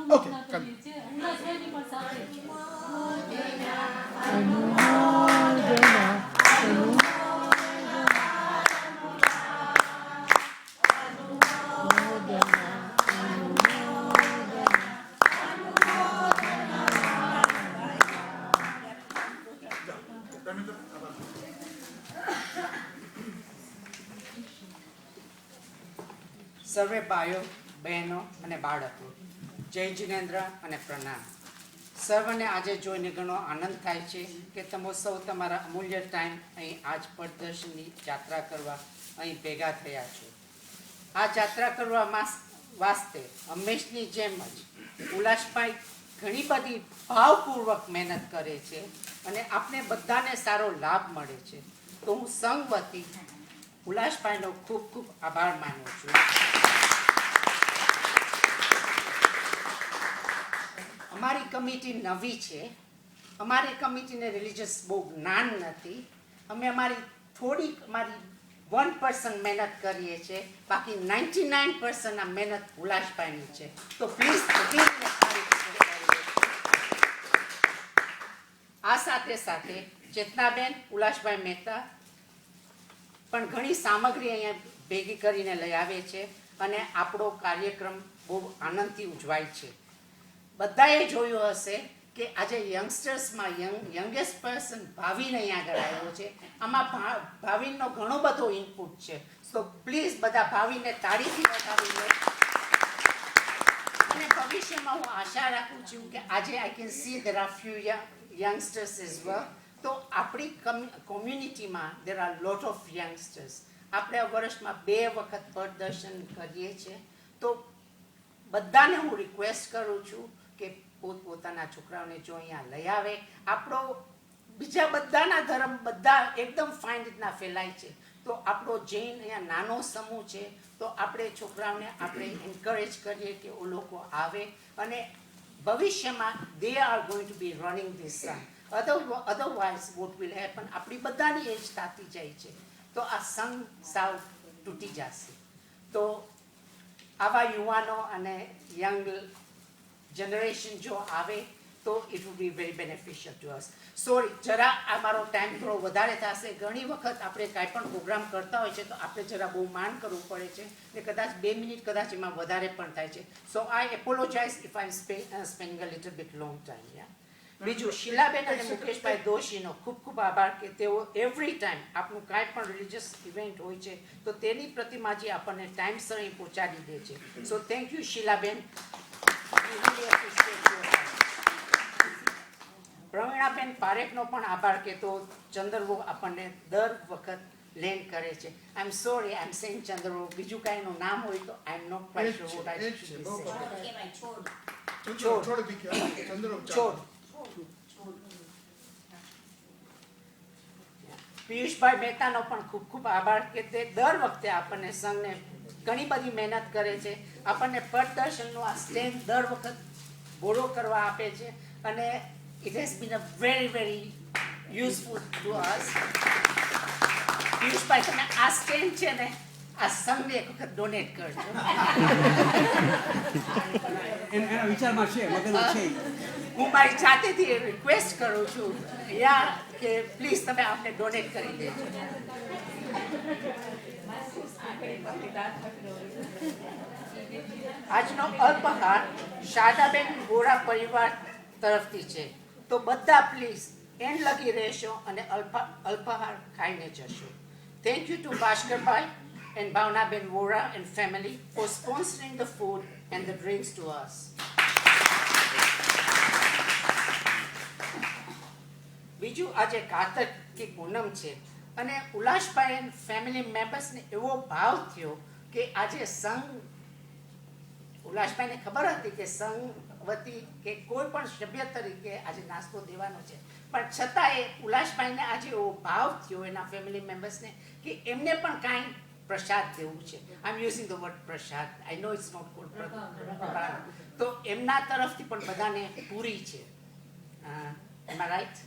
ઓકે, સર્વે ભાઈઓ, બહેનો અને બાળકો, જય જિનેન્દ્ર અને પ્રણામ. સર્વને આજે જોઈને ઘણો આનંદ થાય છે કે તમે સૌ તમારા અમૂલ્ય ટાઈમ અહીં આજ પ્રદર્શનની યાત્રા કરવા અહીં ભેગા થયા છો. આ યાત્રા કરવા વાસ્તે હંમેશની જેમ જ ઉલ્લાસભાઈ ઘણી બધી ભાવપૂર્વક મહેનત કરે છે અને આપણે બધાને સારો લાભ મળે છે. તો હું સંઘ વતી ઉલ્લાસભાઈનો ખૂબ ખૂબ આભાર માનું છું. અમારી કમિટી નવી છે. અમારી કમિટીને રિલિજિયસ બહુ જ્ઞાન નથી. અમે અમારી 1% મહેનત કરીએ છીએ, બાકી 99% આ મહેનત ઉલ્લાસભાઈની છે. તો પ્લીઝ આ સાથે ચેતનાબેન, ઉલ્લાસભાઈ મહેતા, પણ ઘણી સામગ્રી અહીંયા ભેગી કરીને લઈ આવે છે અને આપણો કાર્યક્રમ બહુ આનંદથી ઉજવાય છે. બધાએ જોયું હશે કે આજે યંગસ્ટર્સમાં યંગેસ્ટ પર્સન ભાવિન અહીંયા આગળ આવ્યો છે. આમાં ભાવિનનો ઘણો બધો ઇનપુટ છે. સો પ્લીઝ બધા ભાવિને તાળીથી બતાવી લો. અને ભવિષ્યમાં હું આશા રાખું છું કે આજે I can see there are few youngsters as well. તો આપણી કોમ્યુનિટીમાં there are lot of youngsters. આપણે વર્ષમાં 2 વખત પ્રદર્શન કરીએ છીએ. તો બધાને હું રિક્વેસ્ટ કરું છું કે પોતાના છોકરાઓને જો અહીંયા લઈ આવે. આપણો બીજા બધાના ધર્મ બધા એકદમ ફાઇન રીતના ફેલાય છે. તો આપણો જૈન અહીંયા નાનો સમૂહ છે. તો આપણે છોકરાઓને આપણે એન્કરેજ કરીએ કે એ લોકો આવે અને ભવિષ્યમાં they are going to be running this Sangh. Otherwise what will happen, આપણી બધાની એજ થતી જાય છે તો આ સંઘ સાવ તૂટી જશે. તો આવા યુવાનો અને યંગ જનરેશન જો આવે તો it will be very beneficial two us. Sorry, જરા આ મારો ટાઈમ થોડો વધારે થશે. ઘણી વખત આપણે કાંઈ પણ પ્રોગ્રામ કરતા હોય છે તો આપણે જરા બહુ માન કરવું પડે છે ને કદાચ 2 મિનિટ કદાચ એમાં વધારે પણ થાય છે. So I apologize if I am spending a little bit long time. બીજું, શીલાબેન અને મુકેશભાઈ દોશીનો ખૂબ ખૂબ આભાર કે તેઓ એવરી ટાઈમ આપણું કાંઈ પણ રિલિજિયસ ઇવેન્ટ હોય છે તો તેની પ્રતિમાજી આપણને ટાઈમસર અહીં પહોંચાડી દે છે. So thank you શીલાબેન. પ્રવીણાબેન પારેખનો પણ આભાર કે તો ચંદ્રવો આપણને દર વખત લેન્ડ કરે છે. I am sorry, I am saying ચંદ્રવો. બીજું કાંઈ એનું નામ હોય તો I am not quite sure what I should be saying. છોડ. પિયુષભાઈ મહેતાનો પણ ખૂબ ખૂબ આભાર કે તે દર વખતે આપણને સંઘને ઘણી બધી મહેનત કરે છે. આપણને પ્રદર્શનનું આ સ્ટેન્ડ દર વખત બોરો કરવા આપે છે અને it has been a very useful to us. Piyushbhai, તમે આ સ્ટેન્ડ છે ને આ સંઘને એક વખત ડોનેટ કરજો. એના વિચારમાં છે, મગજમાં છે. હું મારી જાતેથી રિક્વેસ્ટ કરું છું કે પ્લીઝ તમે આપણે ડોનેટ કરી દેજો. આજનો અલ્પાહાર શારદાબેન વોરા પરિવાર તરફથી છે. તો બધા પ્લીઝ એન્ડ લગી રહેશો અને અલ્પાહાર ખાઈને જશો. Thank you to Bhaskarbhai and Bhavnaben Vora and family for sponsoring the food and the drinks to us. બીજું, આજે કારતક કે પૂનમ છે અને ઉલ્લાસભાઈ એન્ડ ફેમિલી મેમ્બર્સને એવો ભાવ થયો કે આજે સંઘ, ઉલ્લાસભાઈને ખબર હતી કે સંઘ વતી કે કોઈ પણ સભ્ય તરીકે આજે નાસ્તો દેવાનો છે, પણ છતાંય ઉલ્લાસભાઈને આજે એવો ભાવ થયો એના ફેમિલી મેમ્બર્સને કે એમને પણ કાંઈ પ્રસાદ દેવું છે. I M using the word Prasad. I no it's not cold પ્રસાદ. તો એમના તરફથી પણ બધાને પૂરી છે. એમ આઈ રાઈટ?